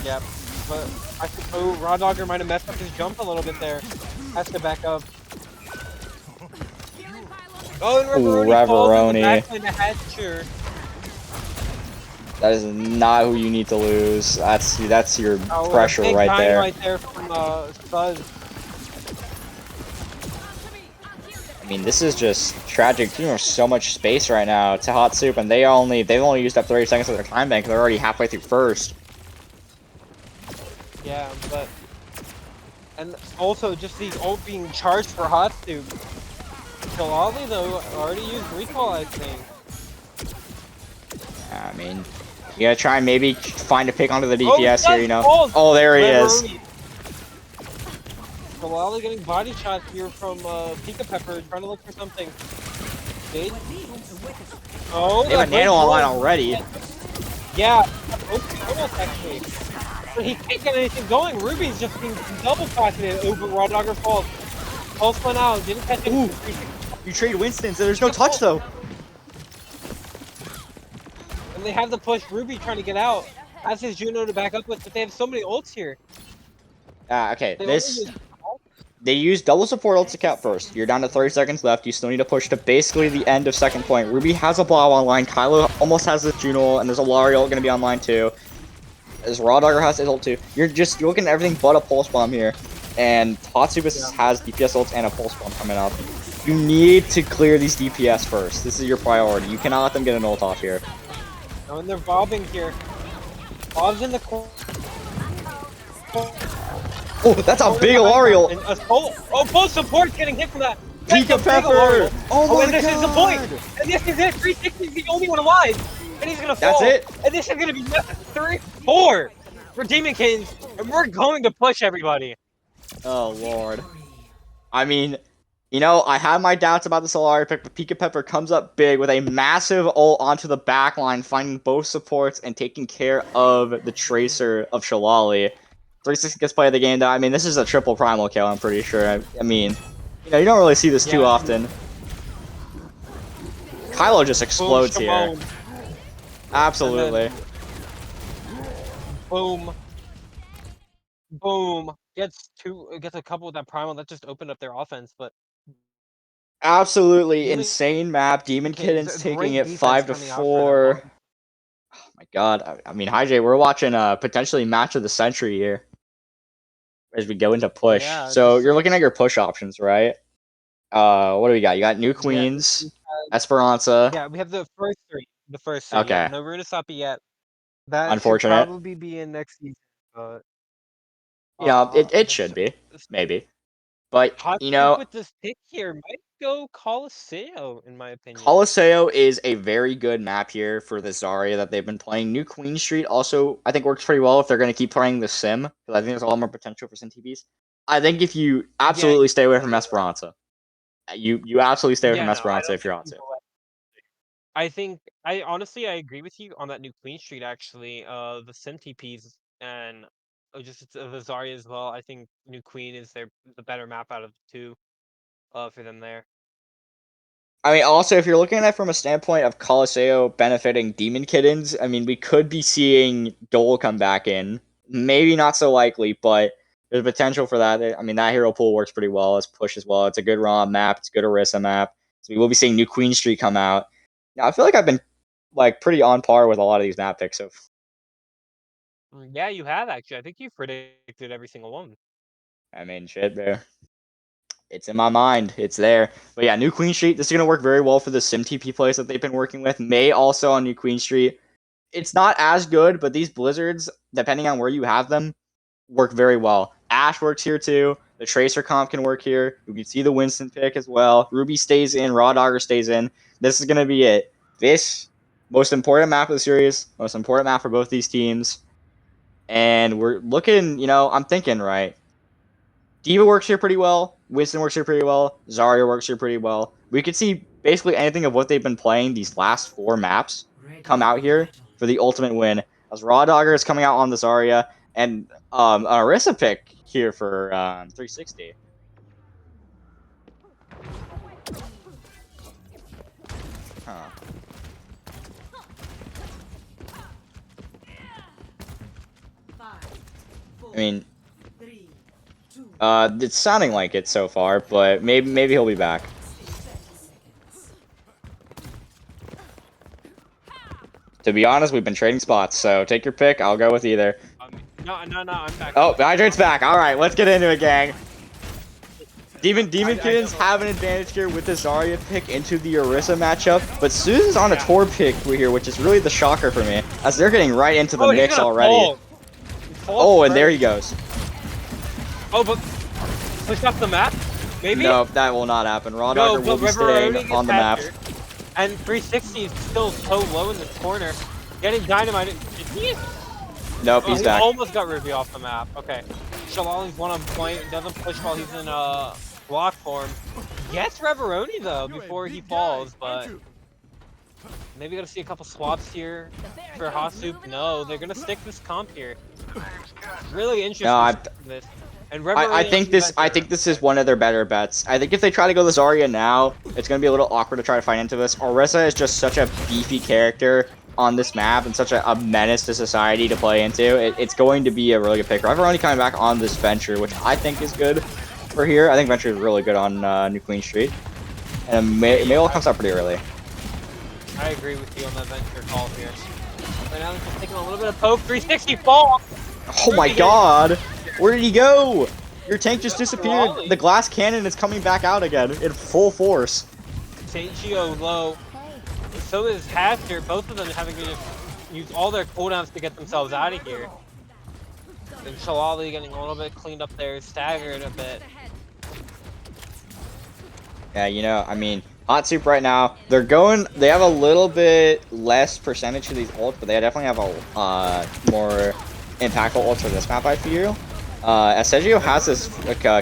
Yep, but I think Raw Dogger might have messed up his jump a little bit there. Has to back up. Oh, and Reveroni falls in the hatcher. That is not who you need to lose. That's your pressure right there. Right there from Fuzz. I mean, this is just tragic. You have so much space right now to HOTSOUP, and they've only used up 30 seconds of their time bank. They're already halfway through first. Yeah, and also just these ult being charged for HOTSOUP. Shalali though already used recall, I think. I mean, you gotta try and maybe find a pick onto the DPS here. Oh, there he is. Shalali getting body shot here from Pika Pepper, trying to look for something. Oh, they have a nano online already. Yeah, almost actually. But he can't get anything going. Ruby's just being double pocketed over Raw Dogger falls. Pulse went out, didn't catch it. Ooh, you trade Winston, so there's no touch though. And they have the push. Ruby trying to get out. Has his Juno to back up with, but they have so many ults here. Okay, they use double support ults to cap first. You're down to 30 seconds left. You still need to push to basically the end of second point. Ruby has a Blau online. Kylo almost has this Juno, and there's a Lari ult going to be online too. As Raw Dogger has his ult too. You're looking at everything but a Pulse Bomb here. And HOTSOUP has DPS ults and a Pulse Bomb coming up. You need to clear these DPS first. This is your priority. You cannot let them get an ult off here. Oh, and they're bobbing here. Bob's in the corner. Oh, that's a big Alarial! Both supports getting hit from that. Pika Pepper! Oh my and this is the point! And this is it! 360 is the only one alive! And he's gonna fall! That's it! And this is gonna be 3-4 for Demon Kittens! And we're going to push everybody! Oh lord. I mean, I had my doubts about the Solari pick, but Pika Pepper comes up big with a massive ult onto the back line, finding both supports and taking care of the Tracer of Shalali. 360 gets play of the game, though. I mean, this is a triple primal kill, I'm pretty sure. I mean, you don't really see this too often. Kylo just explodes here. Absolutely. Boom. Boom. Gets a couple with that primal. That just opened up their offense, but... Absolutely insane map. Demon Kittens taking it 5-4. Oh my god. I mean, Hydrate, we're watching potentially match of the century here as we go into push. Yeah, so you're looking at your push options, right? What do we got? You got New Queens, Esperanza. Yeah, we have the first three. The first three. Yep, Okay, no Runasapi yet. That should unfortunate. probably be in next season. But Yeah, it this should be, maybe. But, hot you soup know, with this pick here might go Coliseum, in my opinion. Colosseo is a very good map here for the Zarya that they've been playing. New Queen Street also, I think, works pretty well if they're going to keep playing the Sim, because I think there's a lot more potential for Sim TVs. I think if you Yeah, absolutely stay away from Esperanza, you absolutely stay away from yeah, no, I Esperanza don't if you're think on to. people. I think I honestly I agree with you on that new Queen Street actually. The Sim TPs and just the Zarya as well. I think New Queen is the better map out of the two. For them there. I mean, also, if you're looking at it from a standpoint of Colosseo benefiting Demon Kittens, I mean, we could be seeing Dole come back in. Maybe not so likely, but there's potential for that. I mean, that hero pool works pretty well. It's push as well. It's a good ROM map. It's a good Orisa map. So we will be seeing New Queen Street come out. Now, I feel like I've been like pretty on par with a lot of these map picks. So, Yeah, you have actually. I think you predicted every single one. I mean, shit, bro. It's in my mind. It's there. But yeah, New Queen Street. This is going to work very well for the Sim TP plays that they've been working with. May also on New Queen Street. It's not as good, but these blizzards, depending on where you have them, work very well. Ash works here too. The Tracer comp can work here. You can see the Winston pick as well. Ruby stays in. Raw Dogger stays in. This is going to be it. This most important map of the series, most important map for both these teams. And we're looking, I'm thinking, right? Diva works here pretty well. Winston works here pretty well. Zarya works here pretty well. We could see basically anything of what they've been playing these last 4 maps come out here for the ultimate win. As Raw Dogger is coming out on the Zarya, and an Orisa pick here for 360. Huh. I mean, it's sounding like it so far, but maybe he'll be back. To be honest, we've been trading spots, so take your pick. I'll go with either. No, I'm back. Oh, Hydrate's back. All right, let's get into it, gang. Demon Kittens have an advantage here with the Zarya pick into the Orisa matchup, but Susan's on a Tor pick here, which is really the shocker for me, as they're getting right into the mix already. Oh, and there he goes. Oh, but push up the map? Maybe? No, that will not happen. Raw Dogger will be staying on the map. And 360 is still so low in the corner. Getting dynamite. Nope, he's back. He almost got Ruby off the map. Okay. Shalali's one on point. Doesn't push while he's in block form. Gets Reveroni though before he falls, but maybe gonna see a couple swaps here for HOTSOUP. No, they're gonna stick this comp here. Really interesting. No, this. And I think this is one of their better bets. I think if they try to go the Zarya now, it's going to be a little awkward to try to fight into this. Orisa is just such a beefy character on this map and such a menace to society to play into. It's going to be a really good pick. Reveroni coming back on this Venture, which I think is good for here. I think Venture is really good on New Queen Street. And Mail comes out pretty early. I agree with you on that Venture call here. Right now he's taking a little bit of poke. 360 fall! Oh my god! Where did he go? Your tank just disappeared. The glass cannon is coming back out again in full force. Seijio low. So is Hatcher. Both of them having to just use all their cooldowns to get themselves out of here. And Shalali getting a little bit cleaned up there, staggered a bit. Yeah, I mean, HOTSOUP right now, they have a little bit less percentage of these ults, but they definitely have a more impactful ults for this map, I feel. Sergio has this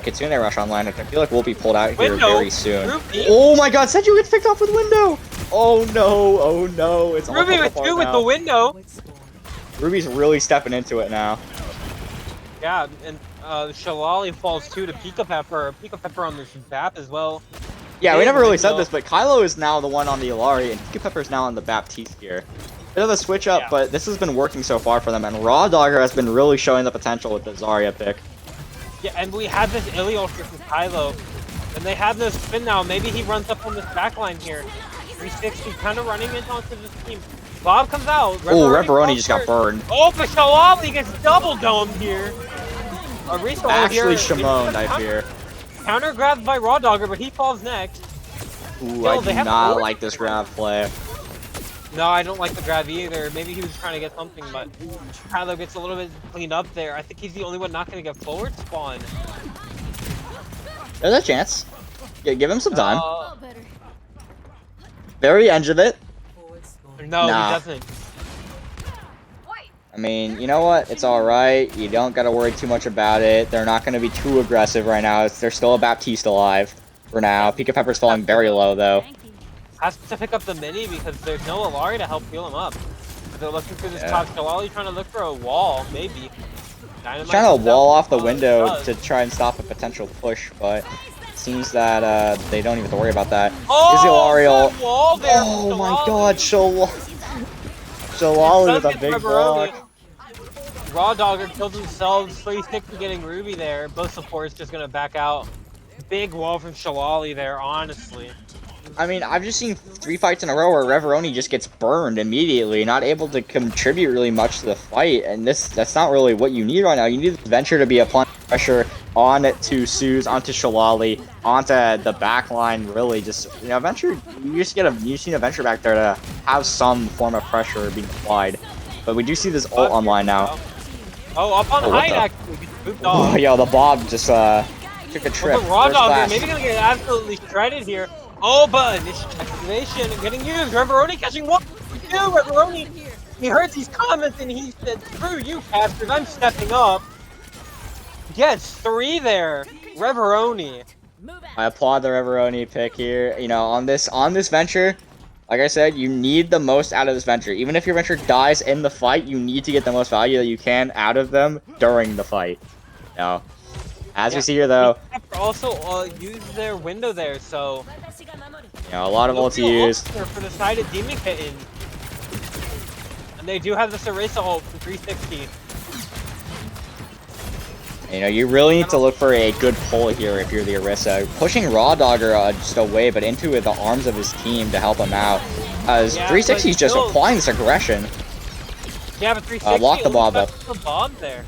Kitsune Rush online, which I feel like will be pulled out here very soon. Ruby. Oh my god, Sergio gets picked off with window! Oh no, it's all Ruby with 2 with the window! Ruby's really stepping into it now. Yeah, and Shalali falls 2 to Pika Pepper. Pika Pepper on this map as well. Yeah, we never really said this, but Kylo is now the one on the Illari, and Pika Pepper's now on the Baptiste here. Bit of a switch up, but this has been working so far for them, and Raw Dogger has been really showing the potential with the Zarya pick. Yeah, and we have this Ilios from Kylo, and they have this spin now. Maybe he runs up on this backline here. 360 kind of running into this team. Bob comes out. Oh, Reveroni just got burned. Oh, but Shalali gets double domed here. Actually, Shimon, I fear. counter grabbed by Raw Dogger, but he falls next. Ooh, Yo, I they do have not four? like this grab play. No, I don't like the grab either. Maybe he was trying to get something, but Kylo gets a little bit cleaned up there. I think he's the only one not going to get forward spawn. There's a chance. Yeah, give him some time. Better. Very edge of it. No, Nah. he doesn't. I mean, you know what? It's alright. You don't gotta worry too much about it. They're not gonna be too aggressive right now. There's still a Baptiste alive for now. Pika Pepper's falling very low, though. Has to pick up the mini because there's no Alari to help heal him up. They're looking for this top Shalali, trying to look for a wall, maybe. Dynamite Trying to wall off the it window does. to try and stop a potential push, but it seems that they don't even have to worry about that. Oh, Here's the Alariel. good wall there from Oh my Shalali. god, Shalali with a Does big get Pepperoni. block. Raw Dogger kills themselves. 360 getting Ruby there. Both supports just gonna back out. Big wall from Shalali there, honestly. I mean, I've just seen 3 fights in a row where Reveroni just gets burned immediately, not able to contribute really much to the fight, and that's not really what you need right now. You need the Venture to be applying pressure on to Suze, onto Shalali, onto the back line, really just, you know, Venture, you just need a Venture back there to have some form of pressure being applied. But we do see this ult online now. Oh, up on Oh, what height the- actually. Gets booped Oh, off. yo, the Bob just took a trip. But Raw First Dogger class. maybe gonna get absolutely shredded here. Oh, but initial activation getting used. Reveroni catching 1, 2. Reveroni, he heard these comments and he said, "Screw you, casters, I'm stepping up." Gets 3 there. Reveroni. I applaud the Reveroni pick here. You know, on this Venture, like I said, you need the most out of this Venture. Even if your Venture dies in the fight, you need to get the most value that you can out of them during the fight. You know, as we see here though, Also, use their window there, so you know, a lot of ults to use. for the side of Demon Kitten. And they do have the Sarisa ult from 360. You know, you really need to look for a good pull here if you're the Orisa. Pushing Raw Dogger just away, but into the arms of his team to help him out. As Yeah, 360 is but just still- applying this aggression. Yeah, but 360 lock the Bob up. The Bob there.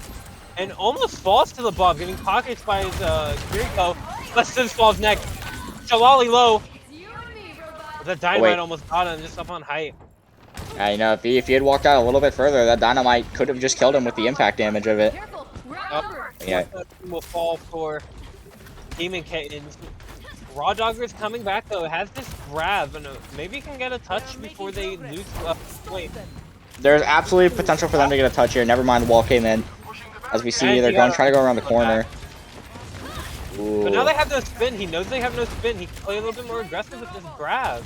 And almost falls to the Bob, getting pockets by his Kiriko. But Sims falls next. Shalali low. The Dynamite almost got him, just up on height. You know, if he had walked out a little bit further, that Dynamite could have just killed him with the impact damage of it. Yeah. Will fall for Demon Kittens. Raw Dogger's coming back though. Has this grab and maybe he can get a touch before they lose. Wait. There's absolutely potential for them to get a touch here. Never mind, the wall came in. As we see, And they're he going got try to go around the corner. But now Ooh. they have no spin. He knows they have no spin. He can play a little bit more aggressive with this grab.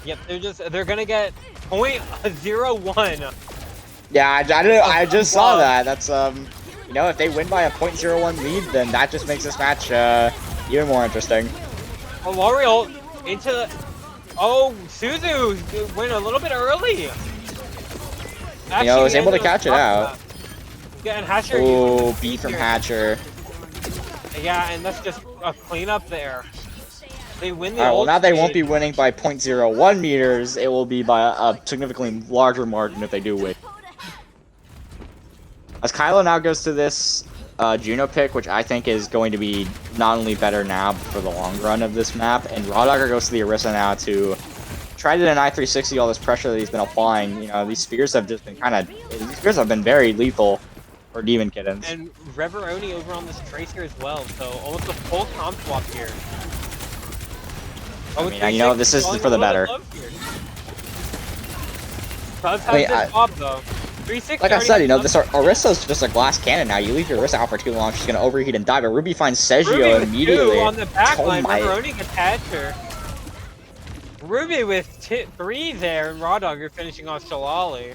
Yep, they're gonna get .01. Yeah, I just saw that. That's you know, if they win by a .01 lead, then that just makes this match even more interesting. Oh, L'Oreal into the. Oh, Suzu went a little bit early. You know, was able to catch it out. Yeah, and Hatcher. Ooh, beat from Hatcher. Yeah, and that's just a cleanup there. They win the. Alright, well ult now they won't stage. be winning by .01 meters. It will be by a significantly larger margin if they do win. As Kylo now goes to this Juno pick, which I think is going to be not only better now, but for the long run of this map, and Raw Dogger goes to the Orisa now to try to deny 360 all this pressure that he's been applying. You know, these spears have just been these spears have been very lethal for Demon Kittens. And Reveroni over on this Tracer as well, so almost a full comp swap here. I mean, you know, this is for the better. Does have Wait, this Bob though. 360 Like I already said, you know, has this Orisa's just a glass cannon now. You leave your Orisa out for too long, she's gonna overheat and die. But Ruby finds Seggio Ruby with immediately. 2 on the back Oh line. my- Reveroni gets Hatcher. Ruby with 3 there, and Raw Dogger finishing off Shalali.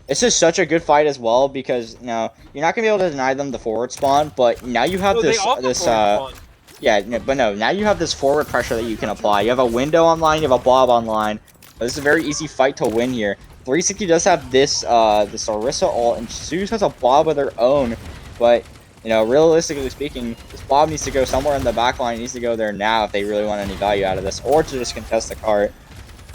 This is such a good fight as well because you know you're not gonna be able to deny them the forward spawn, but now you have So they this also forward spawn. yeah, but no, now you have this forward pressure that you can apply. You have a window online, you have a Bob online. This is a very easy fight to win here. 360 does have this this Orisa ult, and Suze has a Bob of their own, but you know, realistically speaking, this Bob needs to go somewhere in the back line. It needs to go there now if they really want any value out of this, or to just contest the cart.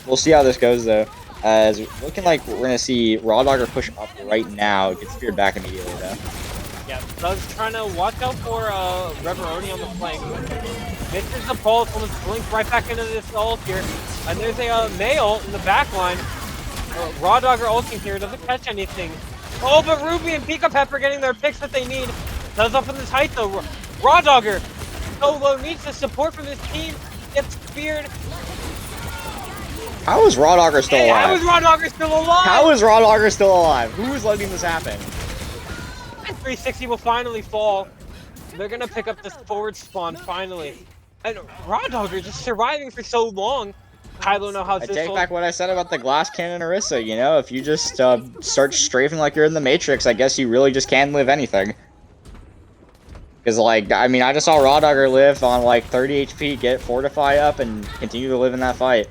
We'll see how this goes though. As looking like we're gonna see Raw Dogger push up right now, get speared back immediately though. Yeah, Doug's trying to watch out for Reveroni on the flank. Misses the pulse, almost blinks right back into this ult here. And there's a male in the back line. Raw Dogger ulting here, doesn't catch anything. Oh, but Ruby and Pika Pepper getting their picks that they need. Does up in this height though. Raw Dogger solo needs the support from this team. Gets speared. How is Raw Dogger still alive? How is Raw Dogger still alive? How is Raw Dogger still alive? Who is letting this happen? And 360 will finally fall. They're gonna pick up this forward spawn finally. And Raw Dogger just surviving for so long. Kylo know how I take back what I said about the glass cannon Orisa. You know, if you just start strafing like you're in the Matrix, I guess you really just can live anything. Because, like, I mean, I just saw Raw Dogger live on, like, 30 HP, get Fortify up, and continue to live in that fight.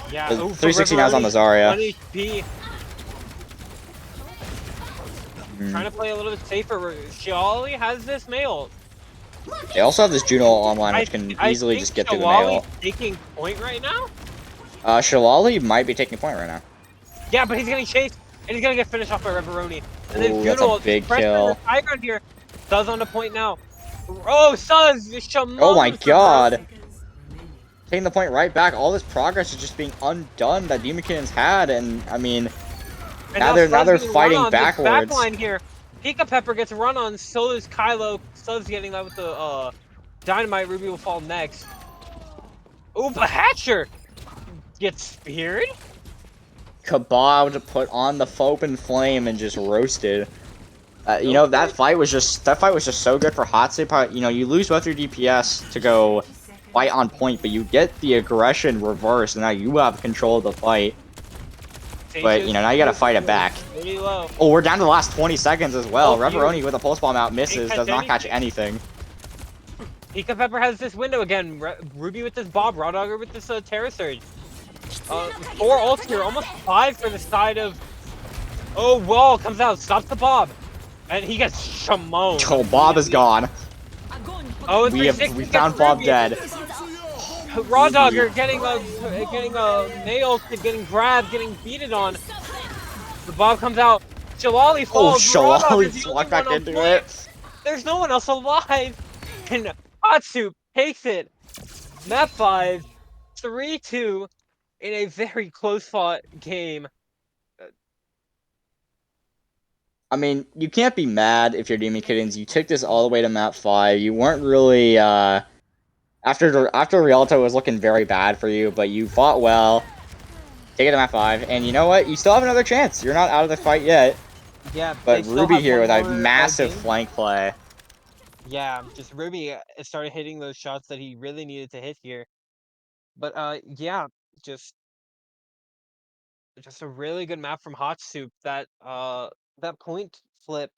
Yeah, 360 now is on the Zarya. 1 HP. Trying to play a little bit safer. Shelly has this mail. They also have this Juno online, which can easily just get through the mail. Taking point right now? Shalali might be taking point right now. Yeah, but he's getting chased, and he's gonna get finished off by Reveroni. And then Ooh, that's a big kill. High ground here. Suz on the point now. Oh, Suz! Oh my god! Taking the point right back. All this progress is just being undone that Demon Kittens had, and I mean, now they're fighting backwards. Backline here. Pika Pepper gets run on, so is Kylo. Suz getting that with the Dynamite. Ruby will fall next. Ooh, but Hatcher gets speared. Kabab to put on the Fopen Flame and just roasted. You know, that fight was just so good for HOTSOUP. You know, you lose both your DPS to go fight on point, but you get the aggression reversed, and now you have control of the fight. But, you know, now you gotta fight it back. Oh, we're down to the last 20 seconds as well. Reveroni with a pulse bomb out misses, does not catch anything. Pika Pepper has this window again. Ruby with this Bob, Raw Dogger with this Terra Surge. 4 ults here, almost 5 for the side of... Oh, Wall comes out, stops the Bob. And he gets shamoned. Oh, Bob is gone. Oh, we found Bob Ruby. dead. Raw Dogger getting nailed, getting grabbed, getting beaten on. The Bob comes out. Shalali falls. Oh, Shalali's walked back into it. There's no one else alive. And HOTSOUP takes it. Map 5, 3-2 in a very close fought game. I mean, you can't be mad if you're Demon Kittens. You took this all the way to map 5. You weren't really, after Rialto was looking very bad for you, but you fought well. Take it to map 5, and you know what? You still have another chance. You're not out of the fight yet. Yeah, but Ruby here with a massive flank play. Yeah, just Ruby started hitting those shots that he really needed to hit here. But yeah, just a really good map from HOTSOUP. That point flip,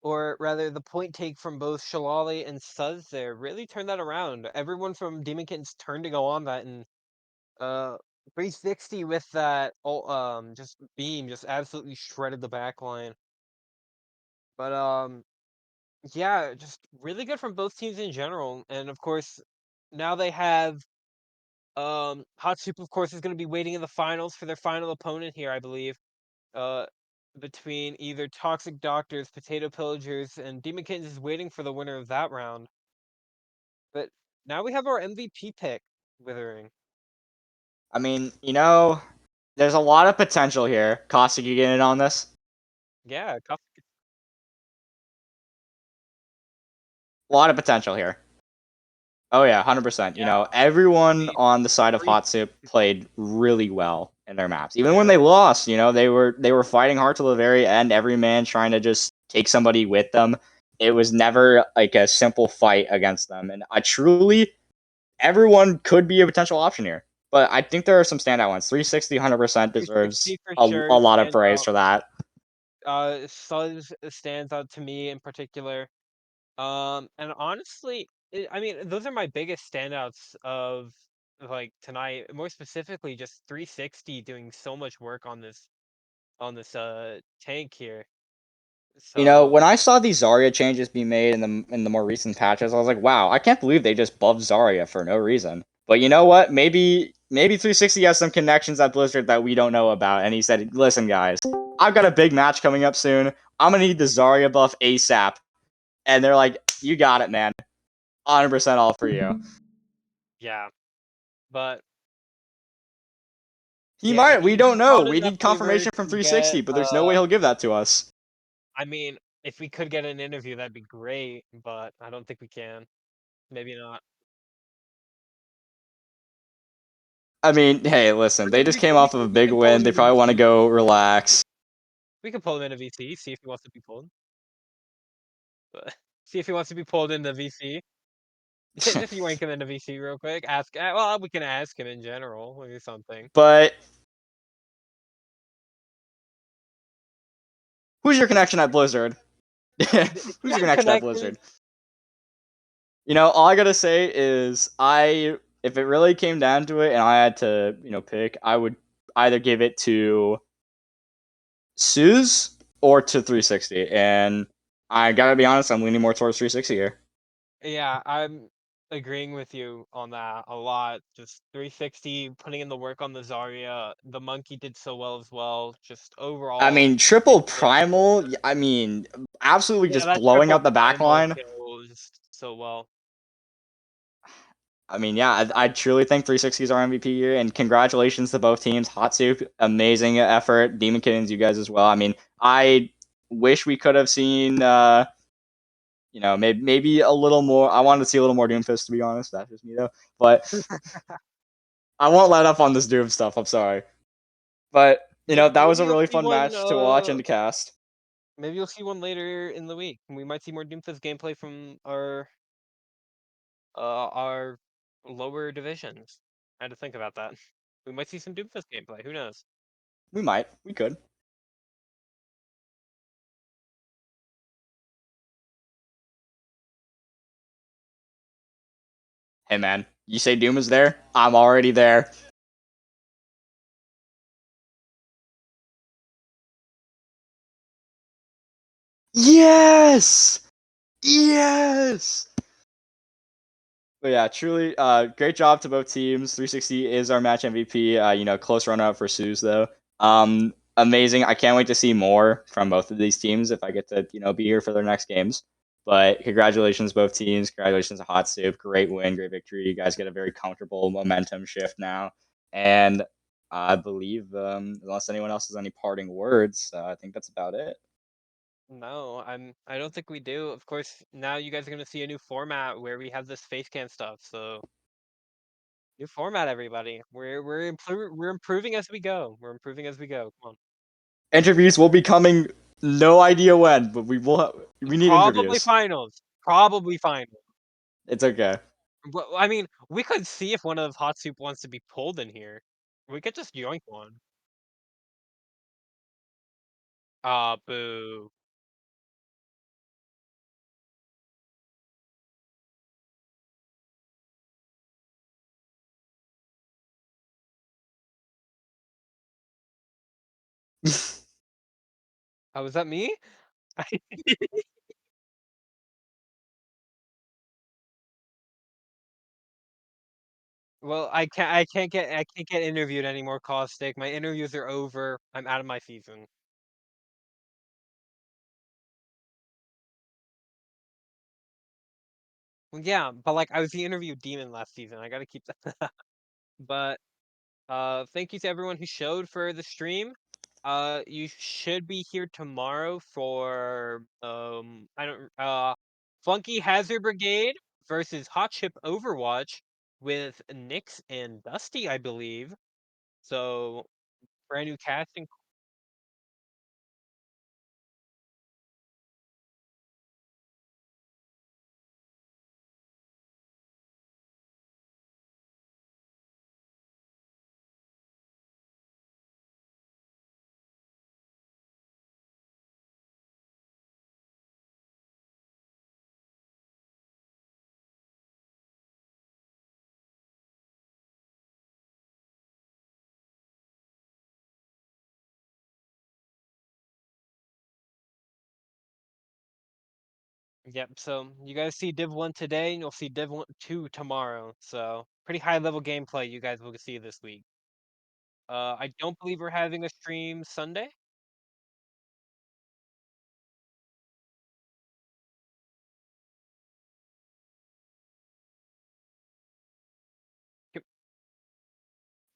or rather the point take from both Shalali and Suz there, really turned that around. Everyone from Demon Kittens turned to go on that, and 360 with that just beam just absolutely shredded the back line. But yeah, just really good from both teams in general. And of course, now they have HOTSOUP, of course, is going to be waiting in the finals for their final opponent here, I believe. Between either Toxic Doctors, Potato Pillagers, and Demon Kittens is waiting for the winner of that round. But now we have our MVP pick, Withering. I mean, you know, there's a lot of potential here. Caustic, you get in on this? Yeah, Caustic. A lot of potential here. Oh yeah, 100%. You know, everyone on the side of HOTSOUP played really well in their maps. Even when they lost, you know, they were fighting hard till the very end, every man trying to just take somebody with them. It was never like a simple fight against them. And everyone could be a potential option here. But I think there are some standout ones. 360 100% deserves a lot of praise for that. Suz stands out to me in particular. And honestly, I mean, those are my biggest standouts of like tonight. More specifically, just 360 doing so much work on this tank here. So, you know, when I saw these Zarya changes be made in the more recent patches, I was like, wow, I can't believe they just buffed Zarya for no reason. But you know what? Maybe 360 has some connections at Blizzard that we don't know about, and he said, listen, guys, I've got a big match coming up soon. I'm gonna need the Zarya buff ASAP. and they're like, "You got it, man. 100% all for you." Yeah, but He yeah, might. We he's don't know. called We enough need favors confirmation from to get. 360, but there's no way he'll give that to us. I mean, if we could get an interview, that'd be great, but I don't think we can. Maybe not. I mean, hey, listen, they just came off of a We big can pull win. him They into probably want to VC. go relax. We can pull him into VC. See if he wants to be pulled. But see if he wants to be pulled into VC. Just yank him into VC real quick. Ask. Well, we can ask him in general or something. But who's your connection at Blizzard? Who's your connection at Connections. Blizzard? All I gotta say is if it really came down to it and I had to, pick, I would either give it to Suze or to 360. And I gotta be honest, I'm leaning more towards 360 here. Yeah, I'm agreeing with you on that a lot. Just 360 putting in the work on the Zarya. The monkey did so well as well. Just I overall, mean, triple primal, I mean, absolutely yeah, just that blowing triple up the primal backline. kill just so well. I mean, yeah, I truly think 360 is our MVP here, and congratulations to both teams. HOTSOUP, amazing effort. Demon Kittens, you guys as well. I mean, I wish we could have seen, maybe a little more. I wanted to see a little more Doomfist, to be honest. That's just me, though. But I won't let up on this Doom stuff. I'm sorry. But, that was Maybe a you'll really see fun one. match to watch and to cast. Maybe you'll see one later in the week. We might see more Doomfist gameplay from our lower divisions. I had to think about that. We might see some Doomfist gameplay. Who knows? We might. We could. Hey, man, you say Doom is there? I'm already there. Yes! Yes! But yeah, truly, great job to both teams. 360 is our match MVP. Close run out for Suze though. Amazing. I can't wait to see more from both of these teams if I get to be here for their next games. But congratulations both teams. Congratulations to Hot Soup. Great win, great victory. You guys get a very comfortable momentum shift now. And I believe, unless anyone else has any parting words, I think that's about it. No, I don't think we do. Of course, now you guys are gonna see a new format where we have this face cam stuff. So new format, everybody. We're improving as we go. We're improving as we go. Come on. Interviews will be coming. No idea when, but we need Probably interviews. finals. Probably finals. It's okay. But I mean, we could see if one of Hot Soup wants to be pulled in here. We could just yoink one. Ah, boo. Oh, was that me? Well, I can't get interviewed anymore, Caustic. My interviews are over. I'm out of my season. Well, yeah, but like I was the interview demon last season. I gotta keep that. But thank you to everyone who showed for the stream. You should be here tomorrow for I don't Funky Hazard Brigade versus Hot Chip Overwatch with Nyx and Dusty, I believe. So brand new casting. Yep. So you guys see Div 1 today, and you'll see Div 1 2 tomorrow. So pretty high level gameplay you guys will see this week. I don't believe we're having a stream Sunday.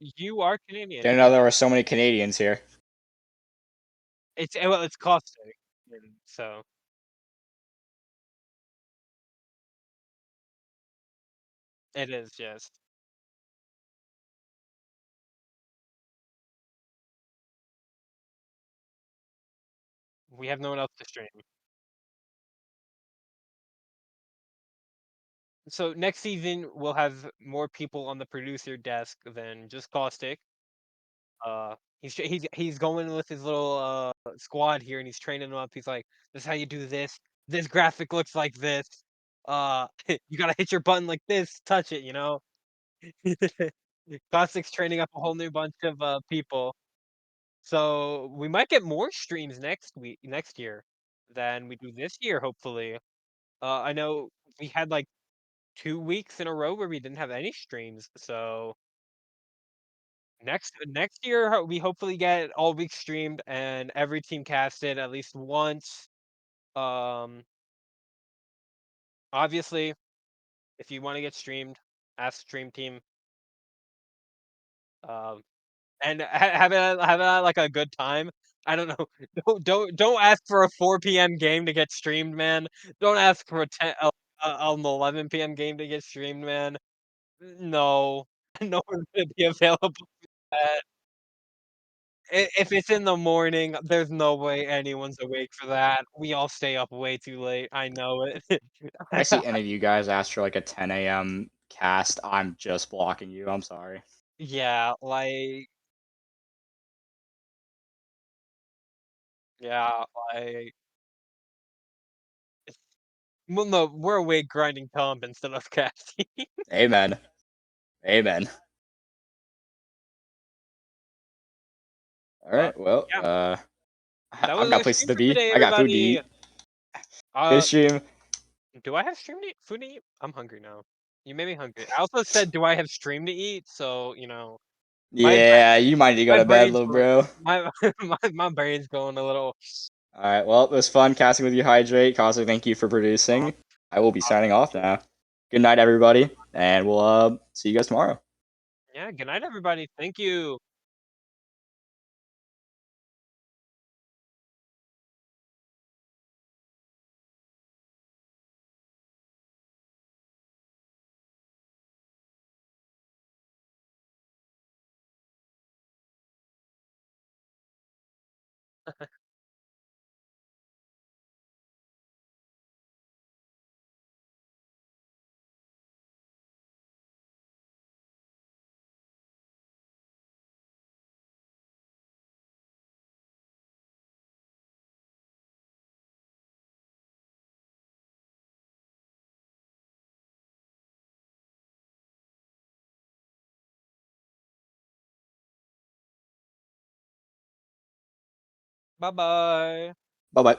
You are Canadian, Didn't know yeah. there were so many Canadians here. Well, it's caustic, and so it is, yes. We have no one else to stream. So next season we'll have more people on the producer desk than just Caustic. He's going with his little squad here, and he's training them up. He's like, "This is how you do this. This graphic looks like this. You gotta hit your button like this. Touch it. You know." Caustic's training up a whole new bunch of people. So we might get more streams next year than we do this year, hopefully. I know we had like 2 weeks in a row where we didn't have any streams, so next year we hopefully get all week streamed and every team casted at least once. Um, Obviously, if you want to get streamed, ask stream team. Um, and have it at like a good time. I don't know. Don't ask for a 4 p.m. game to get streamed, man. Don't ask for an 11 p.m. game to get streamed, man. No, no one's gonna be available for that. If it's in the morning, there's no way anyone's awake for that. We all stay up way too late. I know it. If I see any of you guys ask for like a 10 a.m. cast, I'm just blocking you. I'm sorry. Yeah, like yeah, like well, no, we're awake grinding comp instead of casting. Amen. Amen. All But right. Well, yeah, that I've was got our places stream to for be. today, I got food to everybody. eat. Good Uh, stream. do I have food to eat? I'm hungry now. You made me hungry. I also said, do I have stream to eat? So my bra- Yeah, you might need to go my to bed, brain's little bro. my my brain's going a little. All right. Well, it was fun casting with you, Hydrate. Caustic, thank you for Uh, producing. I will be signing off now. Good night, everybody, and we'll see you guys tomorrow. yeah. Good night, everybody. Thank you. Bye bye. Bye bye.